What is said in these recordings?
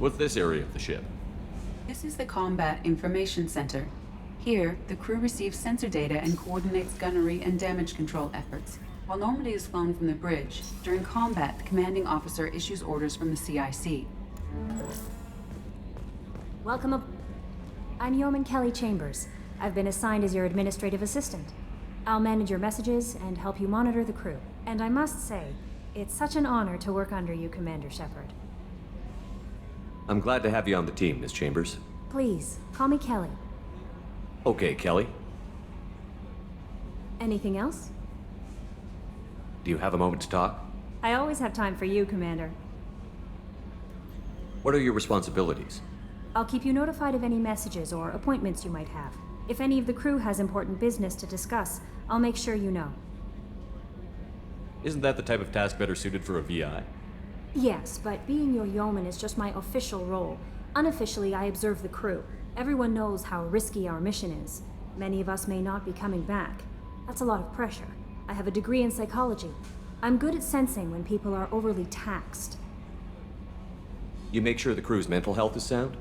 What's this area of the ship? This is the Combat Information Center. Here, the crew receives sensor data and coordinates gunnery and damage control efforts. While Normandy is flown from the bridge, during combat, the commanding officer issues orders from the CIC. Welcome up. I'm Yeoman Kelly Chambers. I've been assigned as your administrative assistant. I'll manage your messages and help you monitor the crew. And I must say, it's such an honor to work under you, Commander Shepard. I'm glad to have you on the team, Miss Chambers. Please, call me Kelly. Okay, Kelly. Anything else? Do you have a moment to talk? I always have time for you, Commander. What are your responsibilities? I'll keep you notified of any messages or appointments you might have. If any of the crew has important business to discuss, I'll make sure you know. Isn't that the type of task better suited for a VI? Yes, but being your yeoman is just my official role. Unofficially, I observe the crew. Everyone knows how risky our mission is. Many of us may not be coming back. That's a lot of pressure. I have a degree in psychology. I'm good at sensing when people are overly taxed. You make sure the crew's mental health is sound?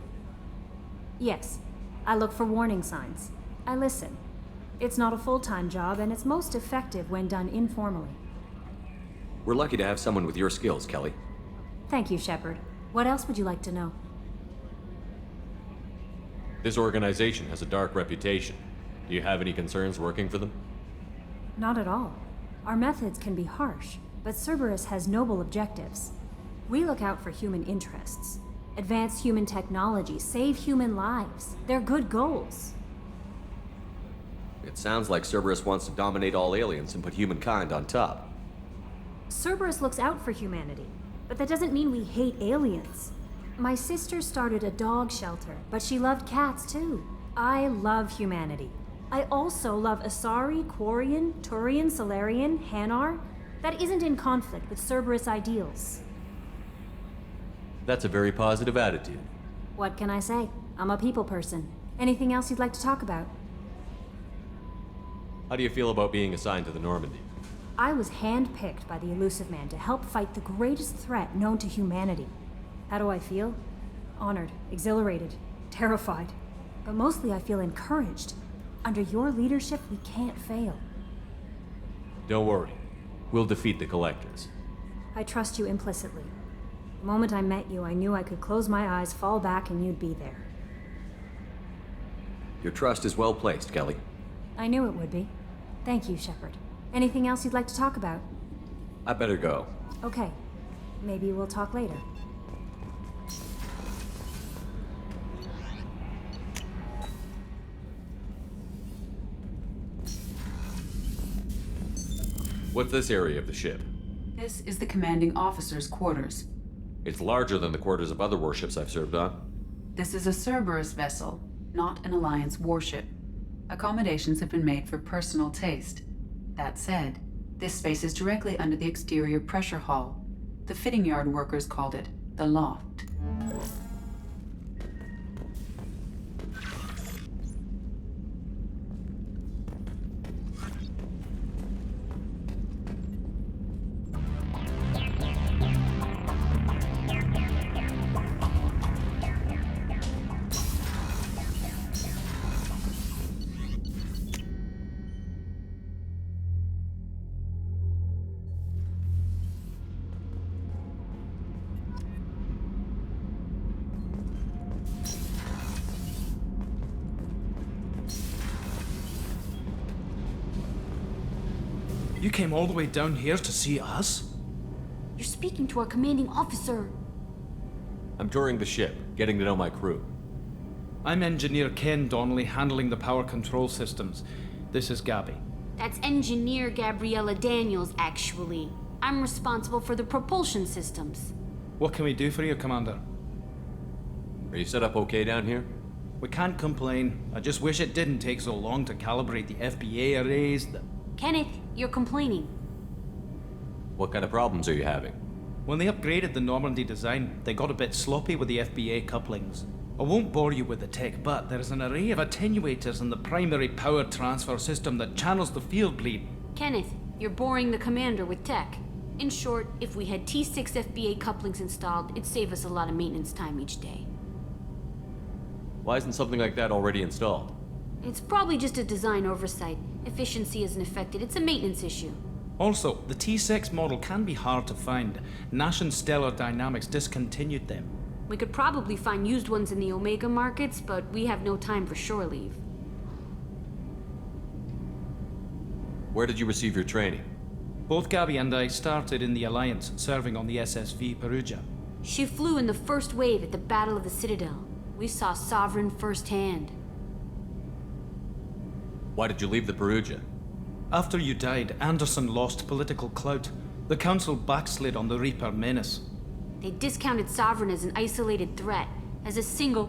Yes. I look for warning signs. I listen. It's not a full-time job, and it's most effective when done informally. We're lucky to have someone with your skills, Kelly. Thank you, Shepard. What else would you like to know? This organization has a dark reputation. Do you have any concerns working for them? Not at all. Our methods can be harsh, but Cerberus has noble objectives. We look out for human interests. Advance human technology, save human lives. They're good goals. It sounds like Cerberus wants to dominate all aliens and put humankind on top. Cerberus looks out for humanity, but that doesn't mean we hate aliens. My sister started a dog shelter, but she loved cats too. I love humanity. I also love Asari, Quarian, Turian, Solarian, Hanar. That isn't in conflict with Cerberus ideals. That's a very positive attitude. What can I say? I'm a people person. Anything else you'd like to talk about? How do you feel about being assigned to the Normandy? I was handpicked by the Elusive Man to help fight the greatest threat known to humanity. How do I feel? Honored, exhilarated, terrified. But mostly I feel encouraged. Under your leadership, we can't fail. Don't worry. We'll defeat the Collectors. I trust you implicitly. The moment I met you, I knew I could close my eyes, fall back, and you'd be there. Your trust is well placed, Kelly. I knew it would be. Thank you, Shepard. Anything else you'd like to talk about? I better go. Okay. Maybe we'll talk later. What's this area of the ship? This is the commanding officer's quarters. It's larger than the quarters of other warships I've served on. This is a Cerberus vessel, not an Alliance warship. Accommodations have been made for personal taste. That said, this space is directly under the exterior pressure hull. The fitting yard workers called it the loft. You came all the way down here to see us? You're speaking to our commanding officer. I'm touring the ship, getting to know my crew. I'm Engineer Ken Donnelly, handling the power control systems. This is Gabby. That's Engineer Gabriella Daniels, actually. I'm responsible for the propulsion systems. What can we do for you, Commander? Are you set up okay down here? We can't complain. I just wish it didn't take so long to calibrate the FBA arrays. Kenneth, you're complaining. What kind of problems are you having? When they upgraded the Normandy design, they got a bit sloppy with the FBA couplings. I won't bore you with the tech, but there is an array of attenuators in the primary power transfer system that channels the field bleed. Kenneth, you're boring the commander with tech. In short, if we had T6 FBA couplings installed, it'd save us a lot of maintenance time each day. Why isn't something like that already installed? It's probably just a design oversight. Efficiency isn't affected, it's a maintenance issue. Also, the T6 model can be hard to find. Nash and Stellar Dynamics discontinued them. We could probably find used ones in the Omega markets, but we have no time for shore leave. Where did you receive your training? Both Gabby and I started in the Alliance, serving on the SSV Perugia. She flew in the first wave at the Battle of the Citadel. We saw Sovereign firsthand. Why did you leave the Perugia? After you died, Anderson lost political clout. The Council backslid on the Reaper menace. They discounted Sovereign as an isolated threat, as a single...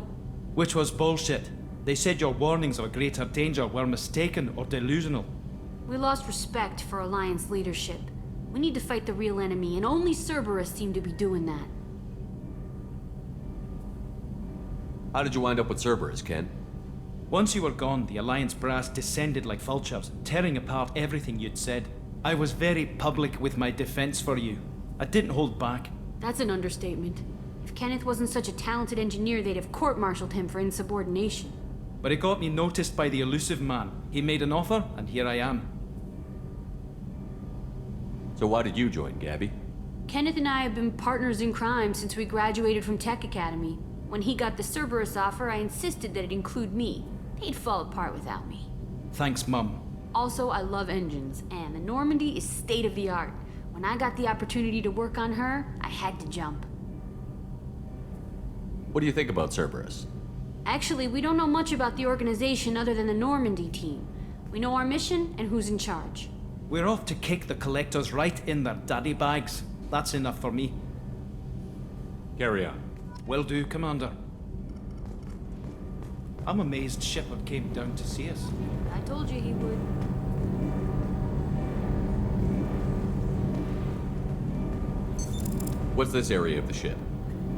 Which was bullshit. They said your warnings of a greater danger were mistaken or delusional. We lost respect for Alliance leadership. We need to fight the real enemy, and only Cerberus seem to be doing that. How did you wind up with Cerberus, Ken? Once you were gone, the Alliance brass descended like vultures, tearing apart everything you'd said. I was very public with my defense for you. I didn't hold back. That's an understatement. If Kenneth wasn't such a talented engineer, they'd have court-martialed him for insubordination. But it got me noticed by the elusive man. He made an offer, and here I am. So why did you join, Gabby? Kenneth and I have been partners in crime since we graduated from Tech Academy. When he got the Cerberus offer, I insisted that it include me. They'd fall apart without me. Thanks, Mum. Also, I love engines, and the Normandy is state-of-the-art. When I got the opportunity to work on her, I had to jump. What do you think about Cerberus? Actually, we don't know much about the organization other than the Normandy team. We know our mission and who's in charge. We're off to kick the Collectors right in their daddy bags. That's enough for me. Carry on. Will do, Commander. I'm amazed Shepard came down to see us. I told you he would. What's this area of the ship?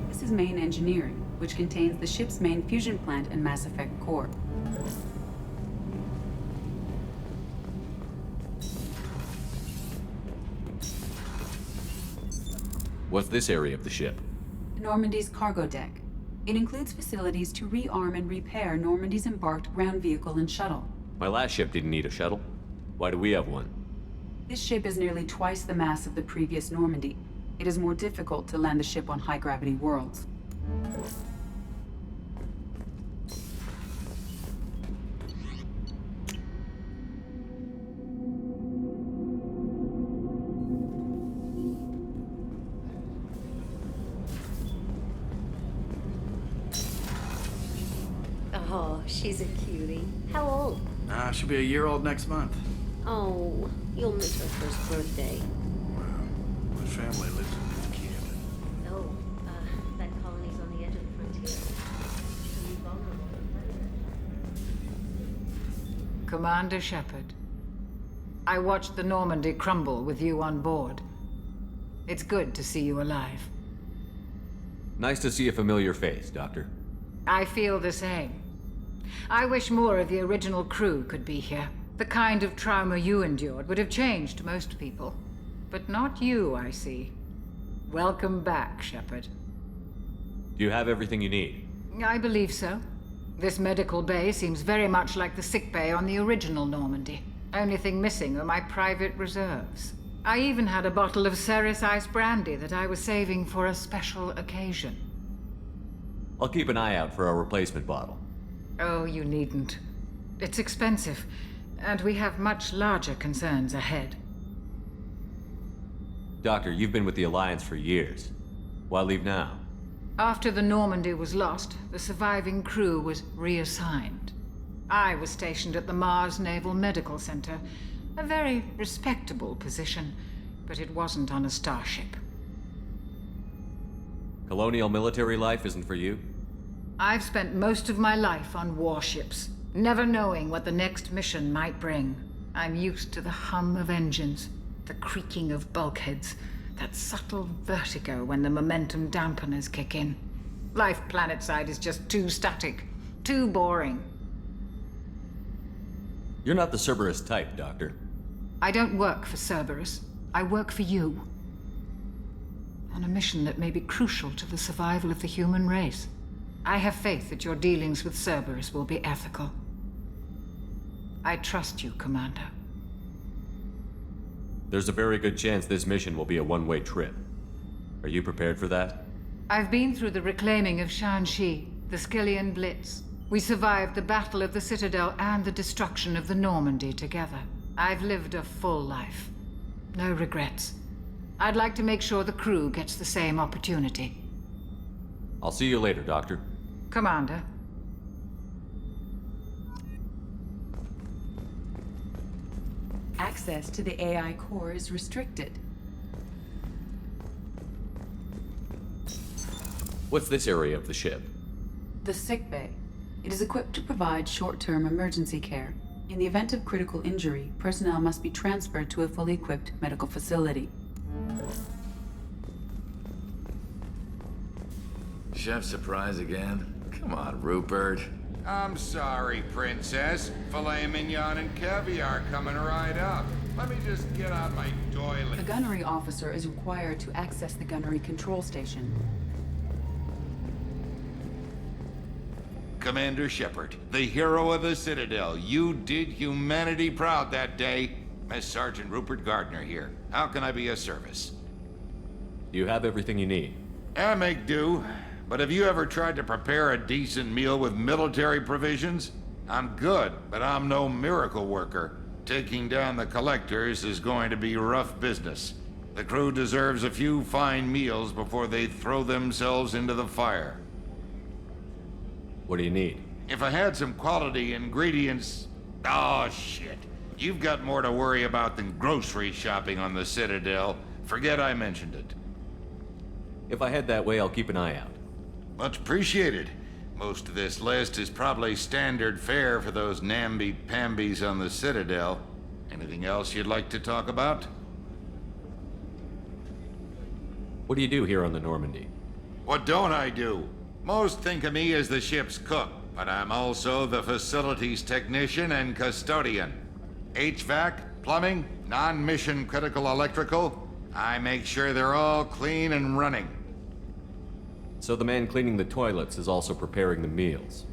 This is main engineering, which contains the ship's main fusion plant and Mass Effect core. What's this area of the ship? Normandy's cargo deck. It includes facilities to rearm and repair Normandy's embarked ground vehicle and shuttle. My last ship didn't need a shuttle. Why do we have one? This ship is nearly twice the mass of the previous Normandy. It is more difficult to land the ship on high-gravity worlds. Oh, she's a cutie. How old? She'll be a year old next month. Oh, you'll miss her first birthday. Well, my family lives in Canada. No, that colony's on the edge of the frontier. It can be vulnerable to predators. Commander Shepard, I watched the Normandy crumble with you on board. It's good to see you alive. Nice to see a familiar face, Doctor. I feel the same. I wish more of the original crew could be here. The kind of trauma you endured would have changed most people. But not you, I see. Welcome back, Shepard. Do you have everything you need? I believe so. This medical bay seems very much like the sick bay on the original Normandy. Only thing missing are my private reserves. I even had a bottle of Ceres Ice brandy that I was saving for a special occasion. I'll keep an eye out for a replacement bottle. Oh, you needn't. It's expensive, and we have much larger concerns ahead. Doctor, you've been with the Alliance for years. Why leave now? After the Normandy was lost, the surviving crew was reassigned. I was stationed at the Mars Naval Medical Center, a very respectable position, but it wasn't on a starship. Colonial military life isn't for you? I've spent most of my life on warships, never knowing what the next mission might bring. I'm used to the hum of engines, the creaking of bulkheads, that subtle vertigo when the momentum dampeners kick in. Life planetside is just too static, too boring. You're not the Cerberus type, Doctor. I don't work for Cerberus. I work for you. on a mission that may be crucial to the survival of the human race. I have faith that your dealings with Cerberus will be ethical. I trust you, Commander. There's a very good chance this mission will be a one-way trip. Are you prepared for that? I've been through the reclaiming of Shanxi, the Skillian Blitz. We survived the Battle of the Citadel and the destruction of the Normandy together. I've lived a full life. No regrets. I'd like to make sure the crew gets the same opportunity. I'll see you later, Doctor. Commander. Access to the AI core is restricted. What's this area of the ship? The sickbay. It is equipped to provide short-term emergency care. In the event of critical injury, personnel must be transferred to a fully equipped medical facility. Chef surprise again? Come on, Rupert. I'm sorry, Princess. Filet mignon and caviar coming right up. Let me just get on my toilet. The gunnery officer is required to access the gunnery control station. Commander Shepard, the hero of the Citadel. You did humanity proud that day. Mess Sergeant Rupert Gardner here. How can I be of service? You have everything you need. I make do. But have you ever tried to prepare a decent meal with military provisions? I'm good, but I'm no miracle worker. Taking down the collectors is going to be rough business. The crew deserves a few fine meals before they throw themselves into the fire. What do you need? If I had some quality ingredients... Oh, shit. You've got more to worry about than grocery shopping on the Citadel. Forget I mentioned it. If I head that way, I'll keep an eye out. Much appreciated. Most of this list is probably standard fare for those namby-pambies on the Citadel. Anything else you'd like to talk about? What do you do here on the Normandy? What don't I do? Most think of me as the ship's cook, but I'm also the facilities technician and custodian. HVAC, plumbing, non-mission critical electrical. I make sure they're all clean and running. So the man cleaning the toilets is also preparing the meals.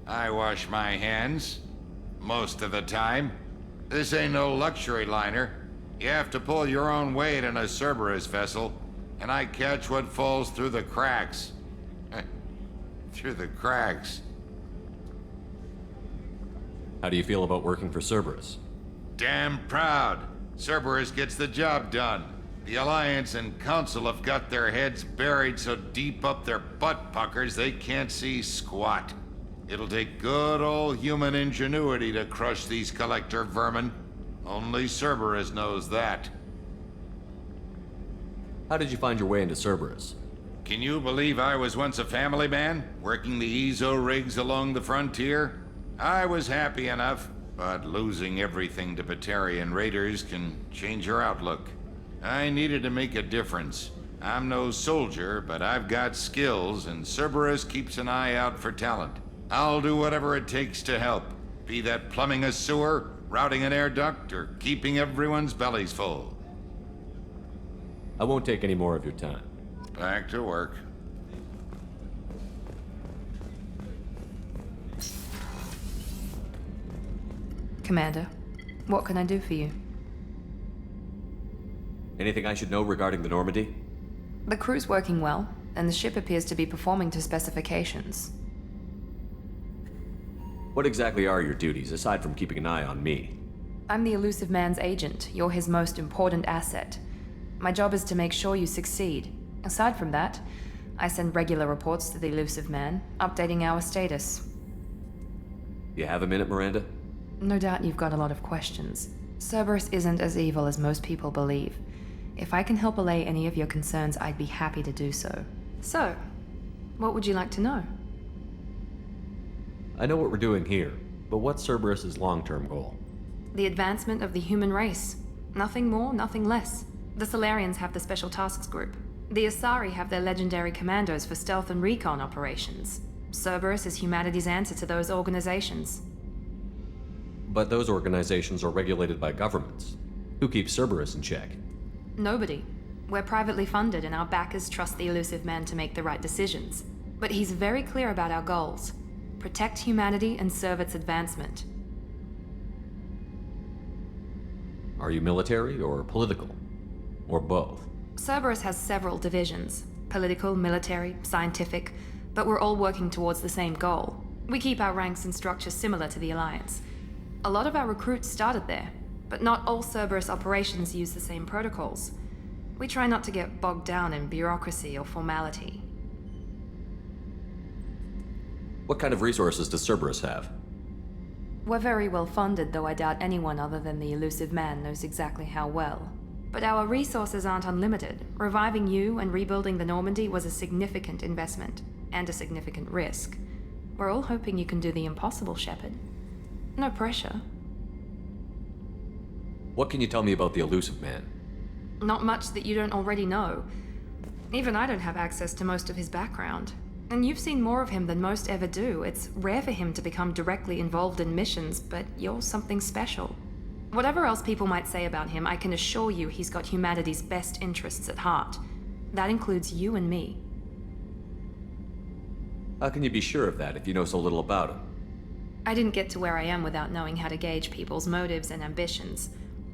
I wash my hands. Most of the time. This ain't no luxury liner. You have to pull your own weight in a Cerberus vessel, and I catch what falls through the cracks. Through the cracks. How do you feel about working for Cerberus? Damn proud. Cerberus gets the job done. The Alliance and Council have got their heads buried so deep up their butt puckers they can't see squat. It'll take good old human ingenuity to crush these collector vermin. Only Cerberus knows that. How did you find your way into Cerberus? Can you believe I was once a family man, working the Ezo rigs along the frontier? I was happy enough, but losing everything to Batarian raiders can change your outlook. I needed to make a difference. I'm no soldier, but I've got skills, and Cerberus keeps an eye out for talent. I'll do whatever it takes to help, be that plumbing a sewer, routing an air duct, or keeping everyone's bellies full. I won't take any more of your time. Back to work. Commander, what can I do for you? Anything I should know regarding the Normandy? The crew's working well, and the ship appears to be performing to specifications. What exactly are your duties, aside from keeping an eye on me? I'm the elusive man's agent. You're his most important asset. My job is to make sure you succeed. Aside from that, I send regular reports to the elusive man, updating our status. You have a minute, Miranda? No doubt you've got a lot of questions. Cerberus isn't as evil as most people believe. If I can help allay any of your concerns, I'd be happy to do so. So, what would you like to know? I know what we're doing here, but what's Cerberus's long-term goal? The advancement of the human race. Nothing more, nothing less. The Solarians have the Special Tasks Group. The Asari have their legendary commandos for stealth and recon operations. Cerberus is humanity's answer to those organizations. But those organizations are regulated by governments. Who keeps Cerberus in check? Nobody. We're privately funded and our backers trust the elusive man to make the right decisions. But he's very clear about our goals. Protect humanity and serve its advancement. Are you military or political? Or both? Cerberus has several divisions. Political, military, scientific, but we're all working towards the same goal. We keep our ranks and structure similar to the Alliance. A lot of our recruits started there, but not all Cerberus operations use the same protocols. We try not to get bogged down in bureaucracy or formality. What kind of resources does Cerberus have? We're very well funded, though I doubt anyone other than the elusive man knows exactly how well. But our resources aren't unlimited. Reviving you and rebuilding the Normandy was a significant investment, and a significant risk. We're all hoping you can do the impossible, Shepard. No pressure. What can you tell me about the elusive man? Not much that you don't already know. Even I don't have access to most of his background. And you've seen more of him than most ever do. It's rare for him to become directly involved in missions, but you're something special. Whatever else people might say about him, I can assure you he's got humanity's best interests at heart. That includes you and me. How can you be sure of that if you know so little about him? I didn't get to where I am without knowing how to gauge people's motives and ambitions,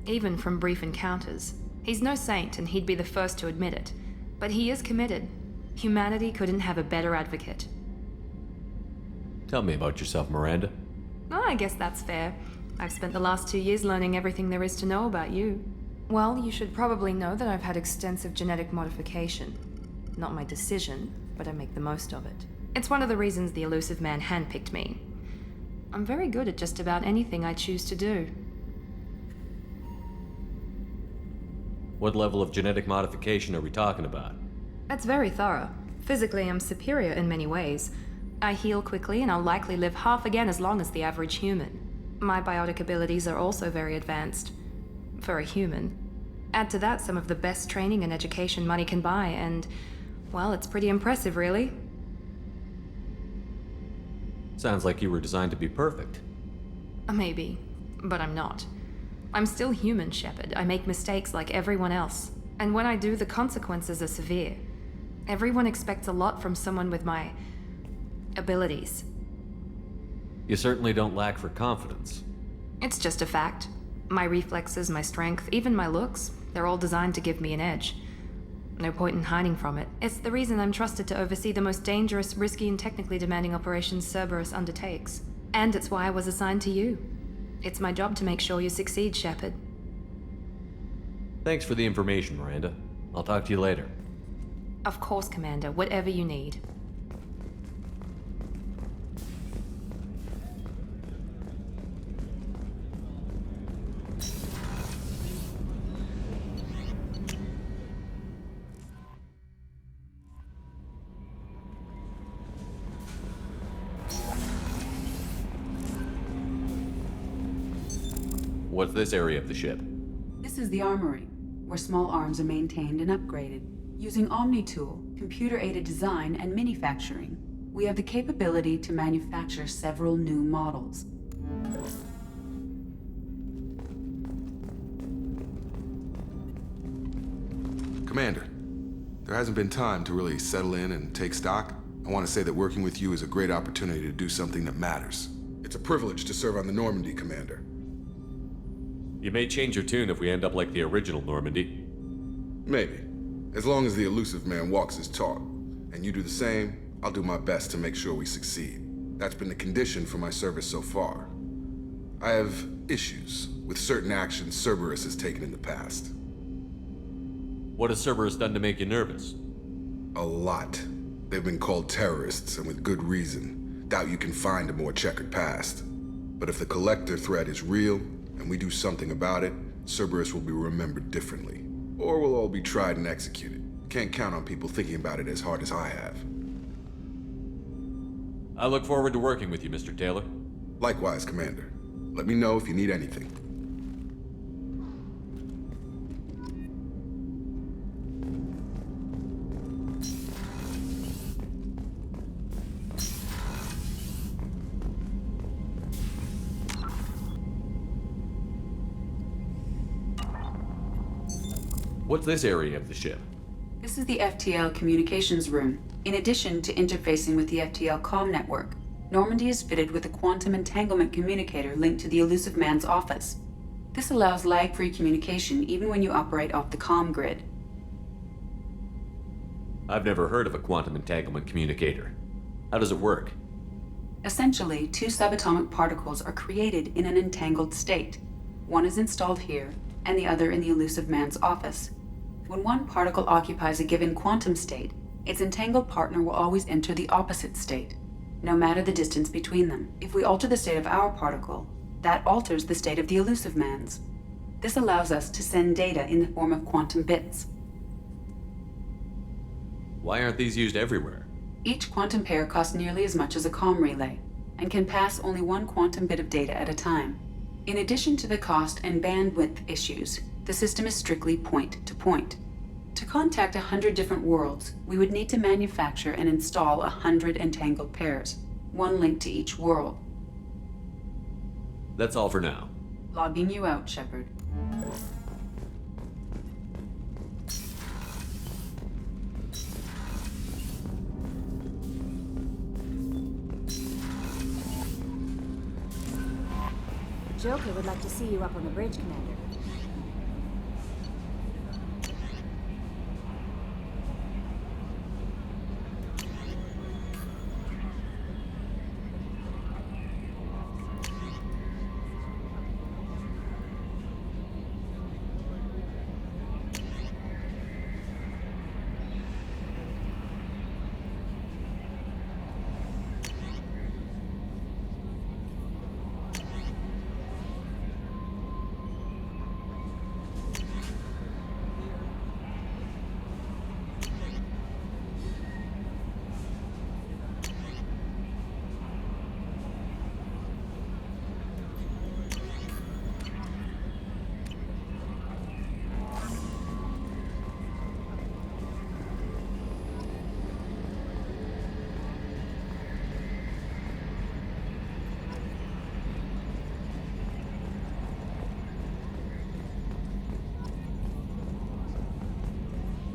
even from brief encounters. He's no saint, and he'd be the first to admit it. But he is committed. Humanity couldn't have a better advocate. Tell me about yourself, Miranda. Oh, I guess that's fair. I've spent the last 2 years learning everything there is to know about you. Well, you should probably know that I've had extensive genetic modification. Not my decision, but I make the most of it. It's one of the reasons the elusive man handpicked me. I'm very good at just about anything I choose to do. What level of genetic modification are we talking about? That's very thorough. Physically, I'm superior in many ways. I heal quickly, and I'll likely live half again as long as the average human. My biotic abilities are also very advanced. For a human. Add to that some of the best training and education money can buy, and, well, it's pretty impressive, really. Sounds like you were designed to be perfect. Maybe, but I'm not. I'm still human, Shepard. I make mistakes like everyone else. And when I do, the consequences are severe. Everyone expects a lot from someone with my abilities. You certainly don't lack for confidence. It's just a fact. My reflexes, my strength, even my looks, they're all designed to give me an edge. No point in hiding from it. It's the reason I'm trusted to oversee the most dangerous, risky, and technically demanding operations Cerberus undertakes. And it's why I was assigned to you. It's my job to make sure you succeed, Shepard. Thanks for the information, Miranda. I'll talk to you later. Of course, Commander. Whatever you need. What's this area of the ship? This is the armory, where small arms are maintained and upgraded. Using Omni-Tool, computer-aided design, and manufacturing, we have the capability to manufacture several new models. Commander, there hasn't been time to really settle in and take stock. I want to say that working with you is a great opportunity to do something that matters. It's a privilege to serve on the Normandy, Commander. You may change your tune if we end up like the original Normandy. Maybe. As long as the elusive man walks his talk, and you do the same, I'll do my best to make sure we succeed. That's been the condition for my service so far. I have issues with certain actions Cerberus has taken in the past. What has Cerberus done to make you nervous? A lot. They've been called terrorists, and with good reason. Doubt you can find a more checkered past. But if the Collector threat is real, and we do something about it, Cerberus will be remembered differently. Or we'll all be tried and executed. Can't count on people thinking about it as hard as I have. I look forward to working with you, Mr. Taylor. Likewise, Commander. Let me know if you need anything. What's this area of the ship? This is the FTL communications room. In addition to interfacing with the FTL comm network, Normandy is fitted with a quantum entanglement communicator linked to the Elusive Man's office. This allows lag-free communication even when you operate off the comm grid. I've never heard of a quantum entanglement communicator. How does it work? Essentially, two subatomic particles are created in an entangled state. One is installed here, and the other in the Elusive Man's office. When one particle occupies a given quantum state, its entangled partner will always enter the opposite state, no matter the distance between them. If we alter the state of our particle, that alters the state of the Elusive Man's. This allows us to send data in the form of quantum bits. Why aren't these used everywhere? Each quantum pair costs nearly as much as a comm relay, and can pass only one quantum bit of data at a time. In addition to the cost and bandwidth issues, the system is strictly point-to-point. To contact 100 different worlds, we would need to manufacture and install 100 entangled pairs, one linked to each world. That's all for now. Logging you out, Shepard. Joker would like to see you up on the bridge, Commander.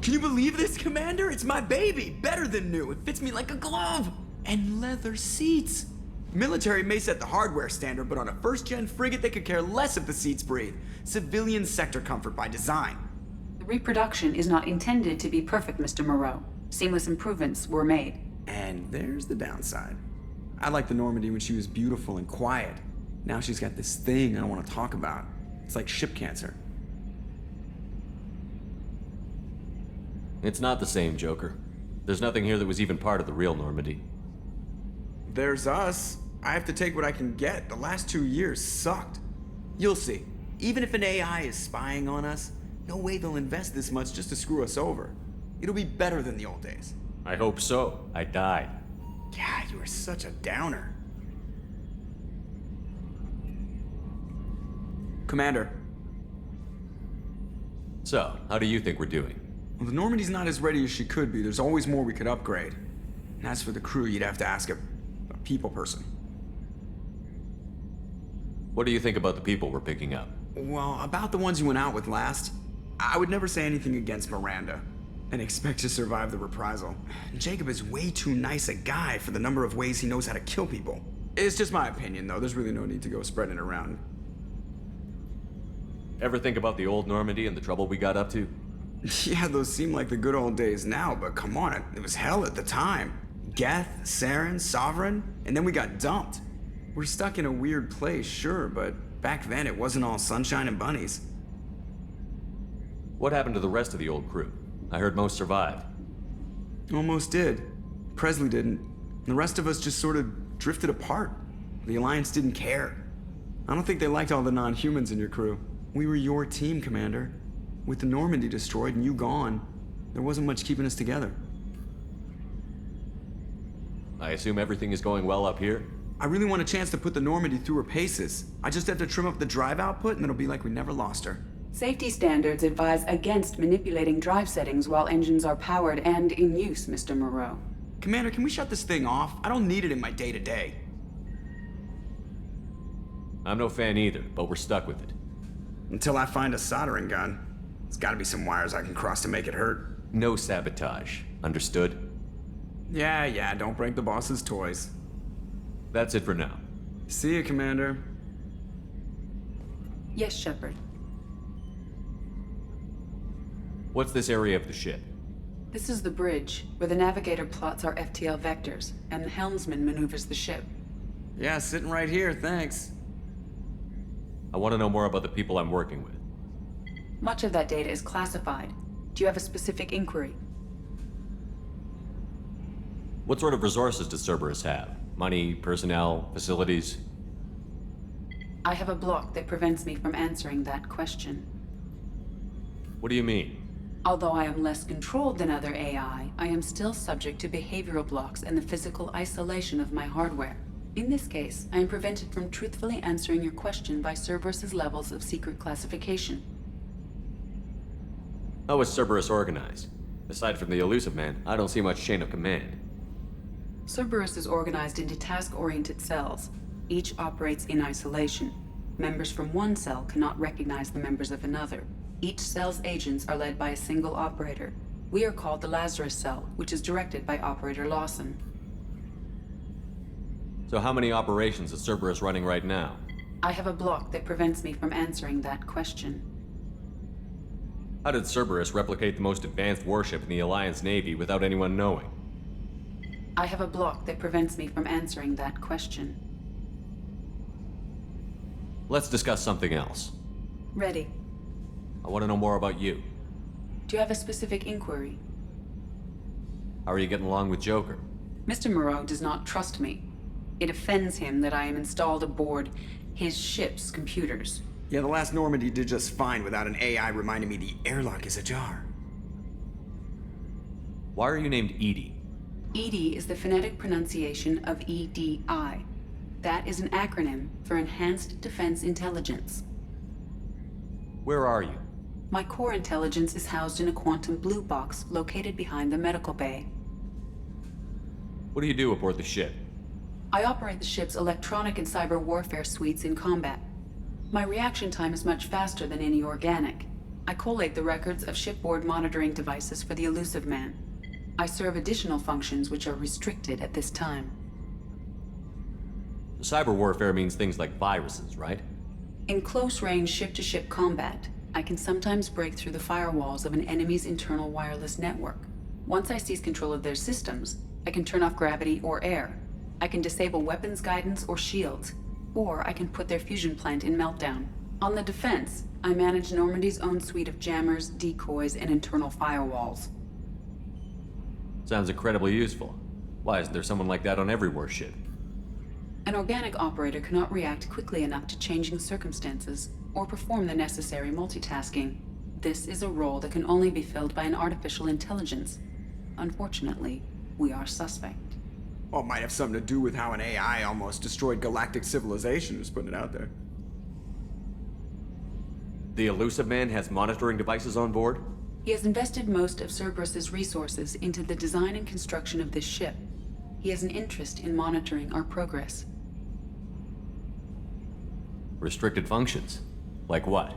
Can you believe this, Commander? It's my baby! Better than new. It fits me like a glove! And leather seats! Military may set the hardware standard, but on a first-gen frigate, they could care less if the seats breathe. Civilian sector comfort by design. The reproduction is not intended to be perfect, Mr. Moreau. Seamless improvements were made. And there's the downside. I liked the Normandy when she was beautiful and quiet. Now she's got this thing I don't want to talk about. It's like ship cancer. It's not the same, Joker. There's nothing here that was even part of the real Normandy. There's us. I have to take what I can get. The last 2 years sucked. You'll see. Even if an AI is spying on us, no way they'll invest this much just to screw us over. It'll be better than the old days. I hope so. I died. God, you are such a downer. Commander. So, how do you think we're doing? Well, the Normandy's not as ready as she could be. There's always more we could upgrade. And as for the crew, you'd have to ask a people person. What do you think about the people we're picking up? Well, about the ones you went out with last, I would never say anything against Miranda and expect to survive the reprisal. Jacob is way too nice a guy for the number of ways he knows how to kill people. It's just my opinion, though. There's really no need to go spreading it around. Ever think about the old Normandy and the trouble we got up to? Yeah, those seem like the good old days now, but come on, it was hell at the time. Geth, Saren, Sovereign, and then we got dumped. We're stuck in a weird place, sure, but back then it wasn't all sunshine and bunnies. What happened to the rest of the old crew? I heard most survived. Almost did. Presley didn't. The rest of us just sort of drifted apart. The Alliance didn't care. I don't think they liked all the non-humans in your crew. We were your team, Commander. With the Normandy destroyed and you gone, there wasn't much keeping us together. I assume everything is going well up here? I really want a chance to put the Normandy through her paces. I just have to trim up the drive output and it'll be like we never lost her. Safety standards advise against manipulating drive settings while engines are powered and in use, Mr. Moreau. Commander, can we shut this thing off? I don't need it in my day-to-day. I'm no fan either, but we're stuck with it. Until I find a soldering gun. There's gotta be some wires I can cross to make it hurt. No sabotage. Understood? Yeah, don't break the boss's toys. That's it for now. See you, Commander. Yes, Shepard. What's this area of the ship? This is the bridge, where the navigator plots our FTL vectors, and the helmsman maneuvers the ship. Yeah, sitting right here, thanks. I want to know more about the people I'm working with. Much of that data is classified. Do you have a specific inquiry? What sort of resources does Cerberus have? Money, personnel, facilities? I have a block that prevents me from answering that question. What do you mean? Although I am less controlled than other AI, I am still subject to behavioral blocks and the physical isolation of my hardware. In this case, I am prevented from truthfully answering your question by Cerberus's levels of secret classification. How is Cerberus organized? Aside from the elusive man, I don't see much chain of command. Cerberus is organized into task-oriented cells. Each operates in isolation. Members from one cell cannot recognize the members of another. Each cell's agents are led by a single operator. We are called the Lazarus Cell, which is directed by Operator Lawson. So how many operations is Cerberus running right now? I have a block that prevents me from answering that question. How did Cerberus replicate the most advanced warship in the Alliance Navy without anyone knowing? I have a block that prevents me from answering that question. Let's discuss something else. Ready. I want to know more about you. Do you have a specific inquiry? How are you getting along with Joker? Mr. Moreau does not trust me. It offends him that I am installed aboard his ship's computers. Yeah, the last Normandy did just fine without an AI reminding me the airlock is ajar. Why are you named Edie? EDI is the phonetic pronunciation of EDI. That is an acronym for Enhanced Defense Intelligence. Where are you? My core intelligence is housed in a quantum blue box located behind the medical bay. What do you do aboard the ship? I operate the ship's electronic and cyber warfare suites in combat. My reaction time is much faster than any organic. I collate the records of shipboard monitoring devices for the elusive man. I serve additional functions which are restricted at this time. Cyber warfare means things like viruses, right? In close-range ship-to-ship combat, I can sometimes break through the firewalls of an enemy's internal wireless network. Once I seize control of their systems, I can turn off gravity or air. I can disable weapons guidance or shields, or I can put their fusion plant in meltdown. On the defense, I manage Normandy's own suite of jammers, decoys, and internal firewalls. Sounds incredibly useful. Why isn't there someone like that on every warship? An organic operator cannot react quickly enough to changing circumstances or perform the necessary multitasking. This is a role that can only be filled by an artificial intelligence. Unfortunately, we are suspect. Well, it might have something to do with how an AI almost destroyed galactic civilization, just putting it out there. The elusive man has monitoring devices on board? He has invested most of Cerberus's resources into the design and construction of this ship. He has an interest in monitoring our progress. Restricted functions? Like what?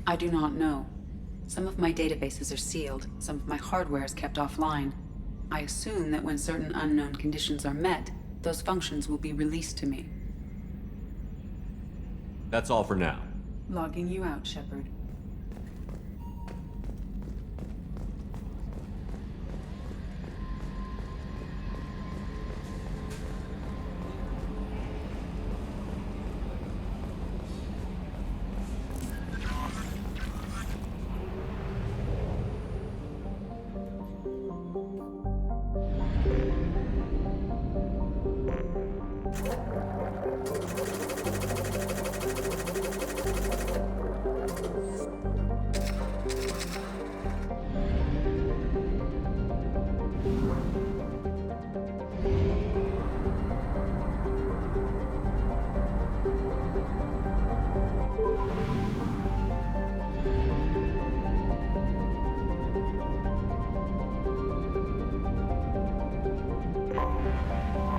I do not know. Some of my databases are sealed, some of my hardware is kept offline. I assume that when certain unknown conditions are met, those functions will be released to me. That's all for now. Logging you out, Shepard.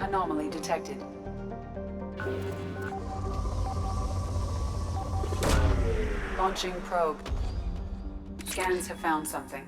Anomaly detected. Launching probe. Scans have found something.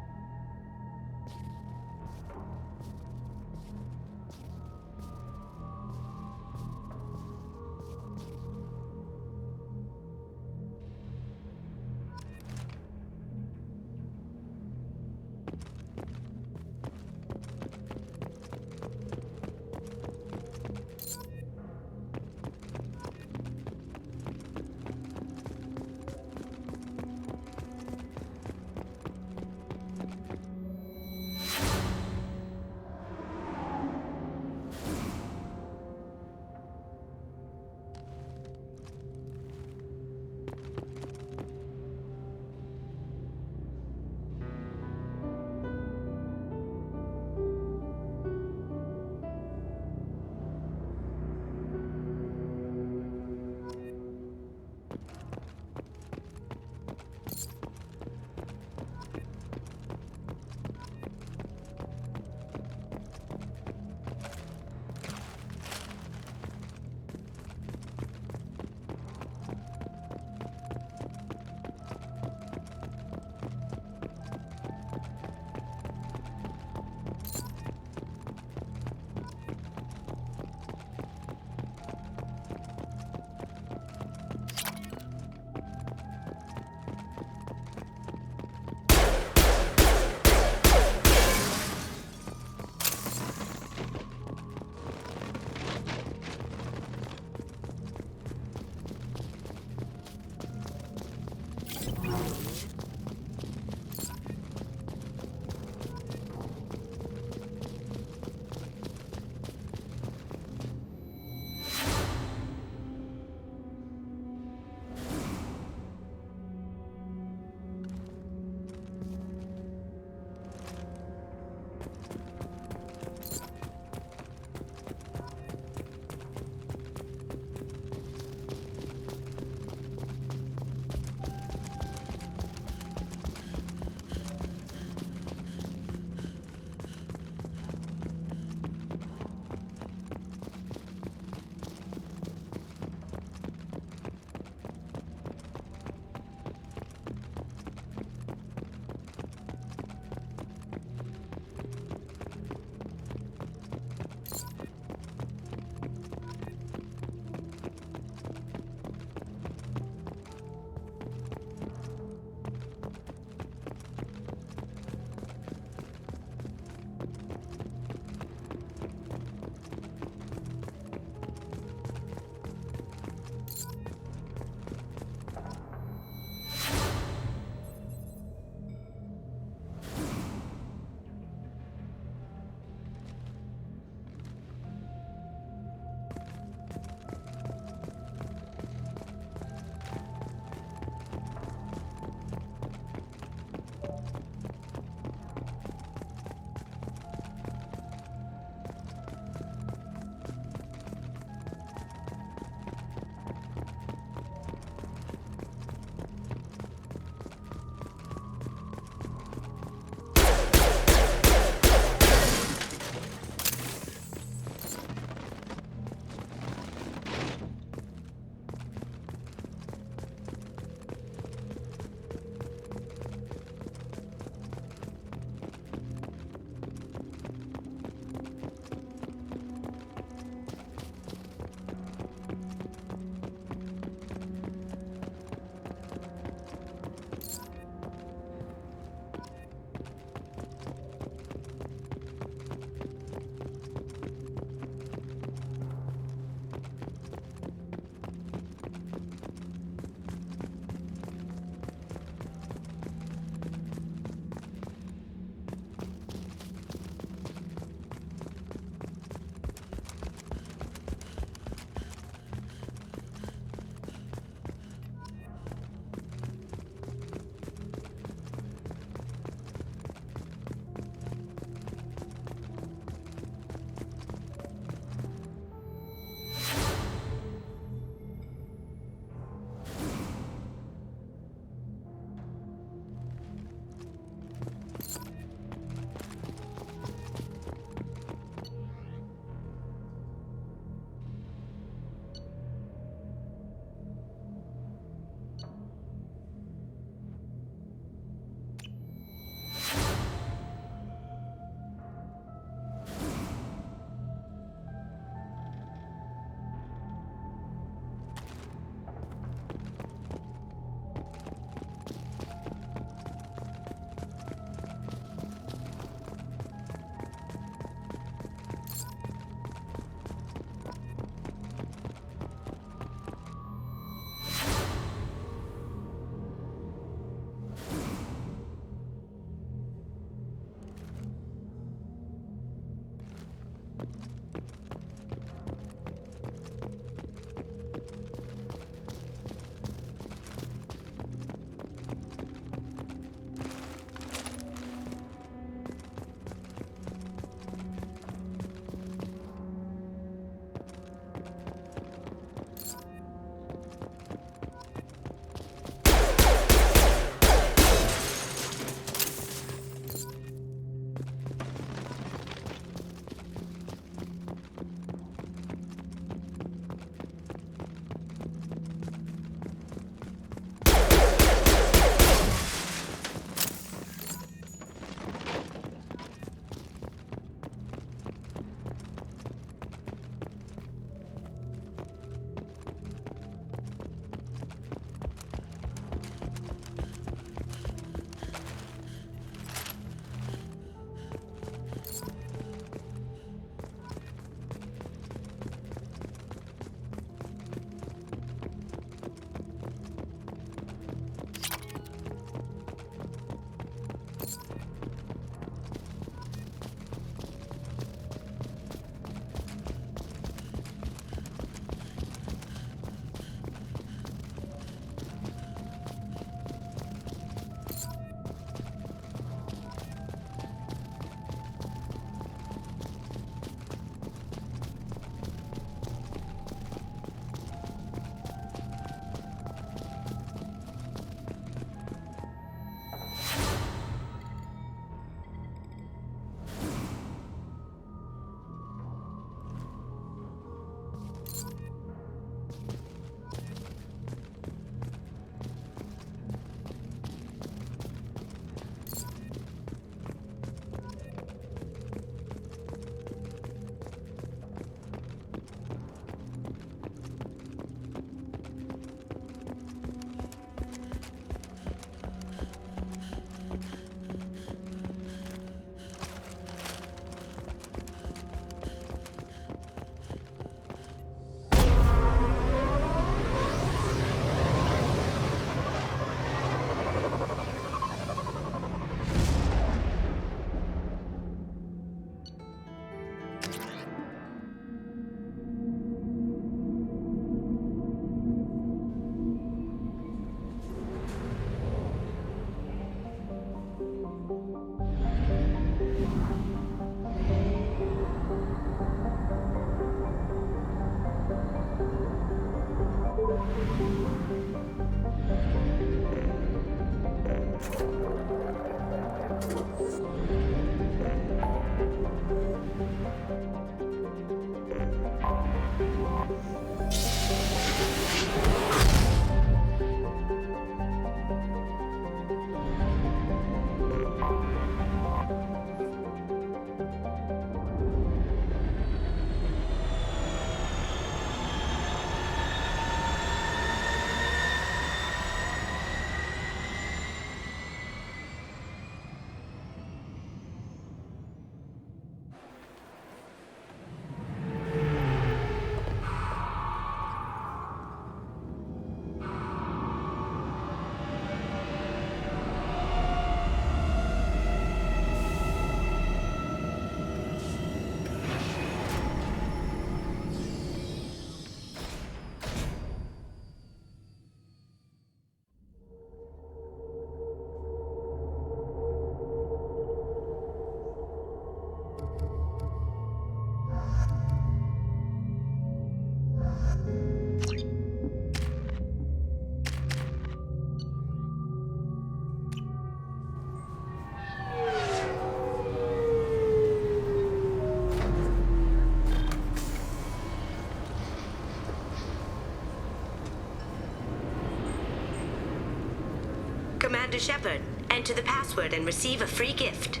Commander Shepard. Enter the password and receive a free gift.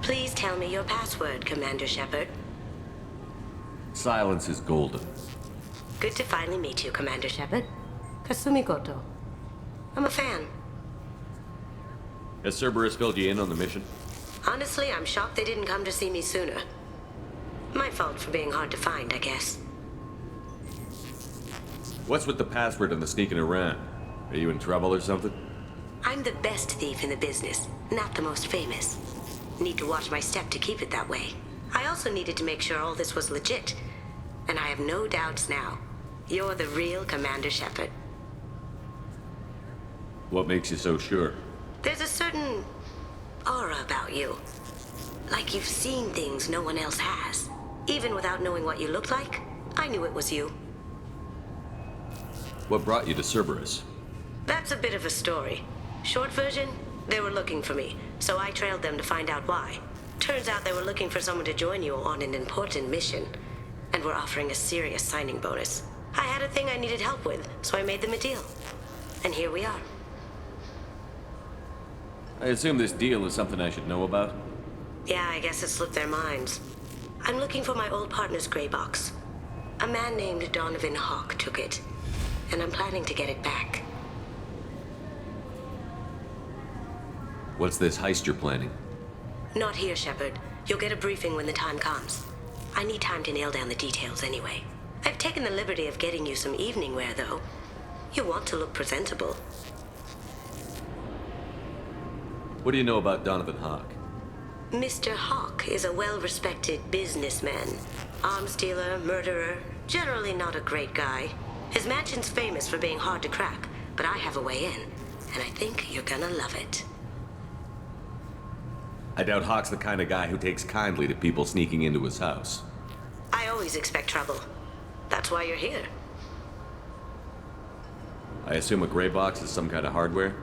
Please tell me your password, Commander Shepard. Silence is golden. Good to finally meet you, Commander Shepard. Kasumi Goto. I'm a fan. Has Cerberus filled you in on the mission? Honestly, I'm shocked they didn't come to see me sooner. My fault for being hard to find, I guess. What's with the password and the sneaking around? Are you in trouble or something? I'm the best thief in the business, not the most famous. Need to watch my step to keep it that way. I also needed to make sure all this was legit. And I have no doubts now. You're the real Commander Shepard. What makes you so sure? There's a certain aura about you. Like you've seen things no one else has. Even without knowing what you looked like, I knew it was you. What brought you to Cerberus? That's a bit of a story. Short version, they were looking for me, so I trailed them to find out why. Turns out they were looking for someone to join you on an important mission, and were offering a serious signing bonus. I had a thing I needed help with, so I made them a deal. And here we are. I assume this deal is something I should know about? Yeah, I guess it slipped their minds. I'm looking for my old partner's gray box. A man named Donovan Hawk took it, and I'm planning to get it back. What's this heist you're planning? Not here, Shepard. You'll get a briefing when the time comes. I need time to nail down the details anyway. I've taken the liberty of getting you some evening wear, though. You want to look presentable. What do you know about Donovan Hawk? Mr. Hawk is a well-respected businessman. Arms dealer, murderer, generally not a great guy. His mansion's famous for being hard to crack, but I have a way in, and I think you're gonna love it. I doubt Hawk's the kind of guy who takes kindly to people sneaking into his house. I always expect trouble. That's why you're here. I assume a gray box is some kind of hardware?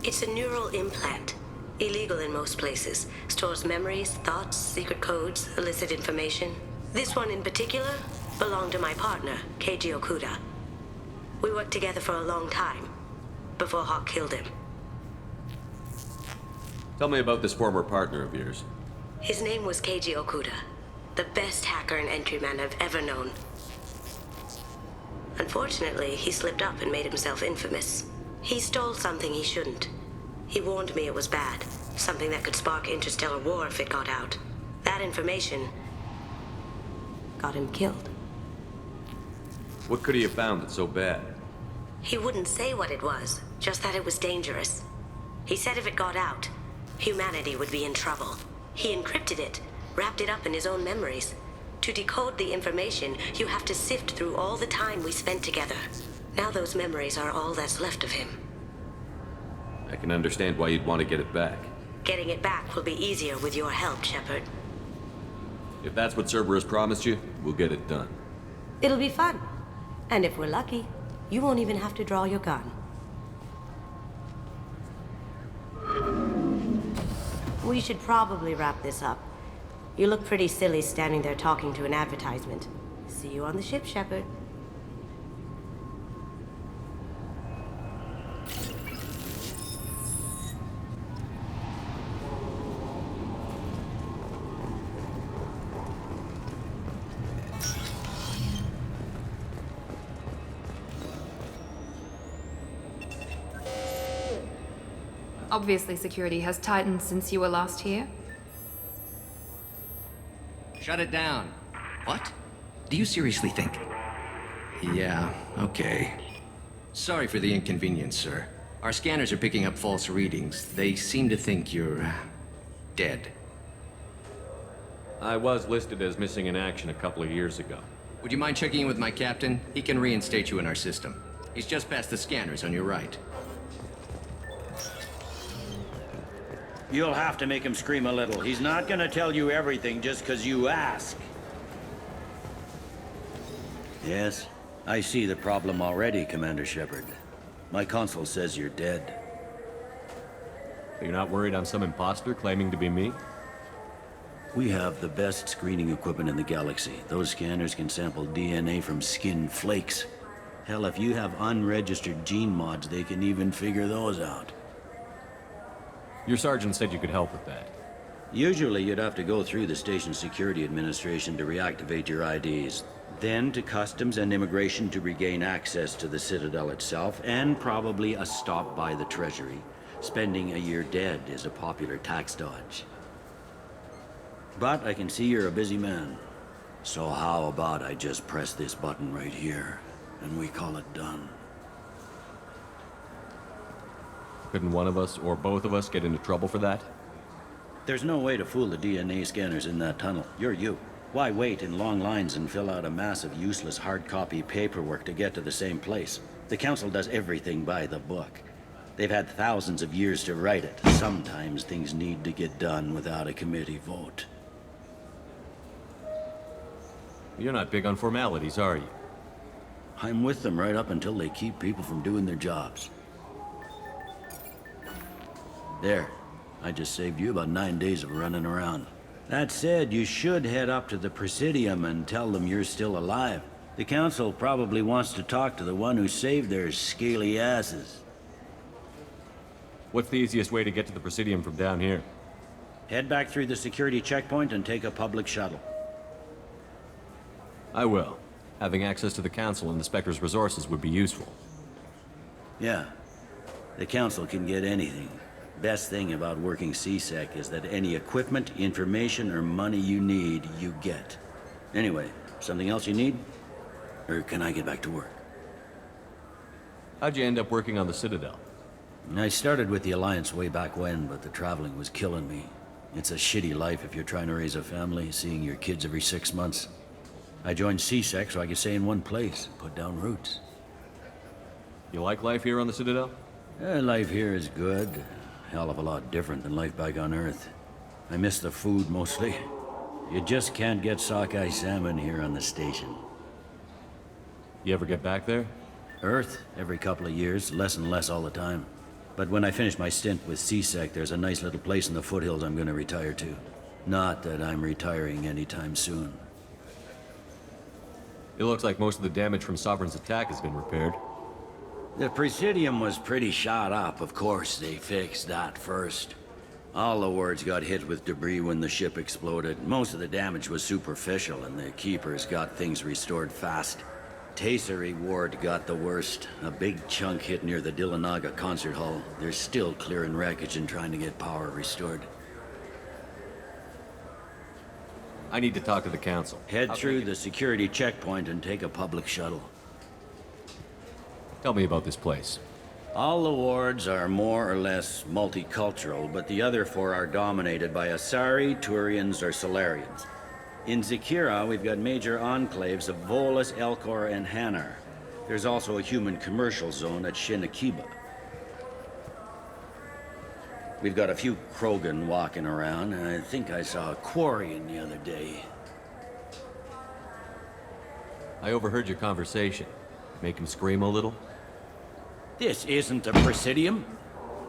It's a neural implant. Illegal in most places. Stores memories, thoughts, secret codes, illicit information. This one in particular belonged to my partner, Keiji Okuda. We worked together for a long time, before Hawk killed him. Tell me about this former partner of yours. His name was Keiji Okuda, the best hacker and entryman I've ever known. Unfortunately, he slipped up and made himself infamous. He stole something he shouldn't. He warned me it was bad, something that could spark interstellar war if it got out. That information got him killed. What could he have found that's so bad? He wouldn't say what it was, just that it was dangerous. He said if it got out, humanity would be in trouble. He encrypted it, wrapped it up in his own memories. To decode the information, you have to sift through all the time we spent together. Now those memories are all that's left of him. I can understand why you'd want to get it back. Getting it back will be easier with your help, Shepard. If that's what Cerberus promised you, we'll get it done. It'll be fun. And if we're lucky, you won't even have to draw your gun. We should probably wrap this up. You look pretty silly standing there talking to an advertisement. See you on the ship, Shepard. Obviously, security has tightened since you were last here. Shut it down. What? Do you seriously think? Yeah, okay. Sorry for the inconvenience, sir. Our scanners are picking up false readings. They seem to think you're dead. I was listed as missing in action a couple of years ago. Would you mind checking in with my captain? He can reinstate you in our system. He's just past the scanners on your right. You'll have to make him scream a little. He's not gonna tell you everything just because you ask. Yes, I see the problem already, Commander Shepard. My console says you're dead. You're not worried I'm some imposter claiming to be me? We have the best screening equipment in the galaxy. Those scanners can sample DNA from skin flakes. Hell, if you have unregistered gene mods, they can even figure those out. Your sergeant said you could help with that. Usually you'd have to go through the station security administration to reactivate your IDs, then to customs and immigration to regain access to the Citadel itself, and probably a stop by the Treasury. Spending a year dead is a popular tax dodge. But I can see you're a busy man. So how about I just press this button right here, and we call it done? Couldn't one of us, or both of us, get into trouble for that? There's no way to fool the DNA scanners in that tunnel. You're you. Why wait in long lines and fill out a massive useless hard copy paperwork to get to the same place? The Council does everything by the book. They've had thousands of years to write it. Sometimes things need to get done without a committee vote. You're not big on formalities, are you? I'm with them right up until they keep people from doing their jobs. There. I just saved you about 9 days of running around. That said, you should head up to the Presidium and tell them you're still alive. The Council probably wants to talk to the one who saved their scaly asses. What's the easiest way to get to the Presidium from down here? Head back through the security checkpoint and take a public shuttle. I will. Having access to the Council and the Spectre's resources would be useful. Yeah. The Council can get anything. Best thing about working CSEC is that any equipment, information, or money you need, you get. Anyway, something else you need? Or can I get back to work? How'd you end up working on the Citadel? I started with the Alliance way back when, but the traveling was killing me. It's a shitty life if you're trying to raise a family, seeing your kids every 6 months. I joined CSEC so I could stay in one place, put down roots. You like life here on the Citadel? Life here is good. Hell of a lot different than life back on Earth. I miss the food mostly. You just can't get sockeye salmon here on the station. You ever get back there? Earth, every couple of years, less and less all the time. But when I finish my stint with CSEC, there's a nice little place in the foothills I'm gonna retire to. Not that I'm retiring anytime soon. It looks like most of the damage from Sovereign's attack has been repaired. The Presidium was pretty shot up, of course. They fixed that first. All the wards got hit with debris when the ship exploded. Most of the damage was superficial, and the Keepers got things restored fast. Tasery Ward got the worst. A big chunk hit near the Dillanaga concert hall. They're still clearing wreckage and trying to get power restored. I need to talk to the Council. Head through the security checkpoint and take a public shuttle. Tell me about this place. All the wards are more or less multicultural, but the other 4 are dominated by Asari, Turians, or Solarians. In Zakira, we've got major enclaves of Volus, Elcor, and Hanar. There's also a human commercial zone at Shinakiba. We've got a few Krogan walking around, and I think I saw a Quarian the other day. I overheard your conversation. Make him scream a little? This isn't a Presidium.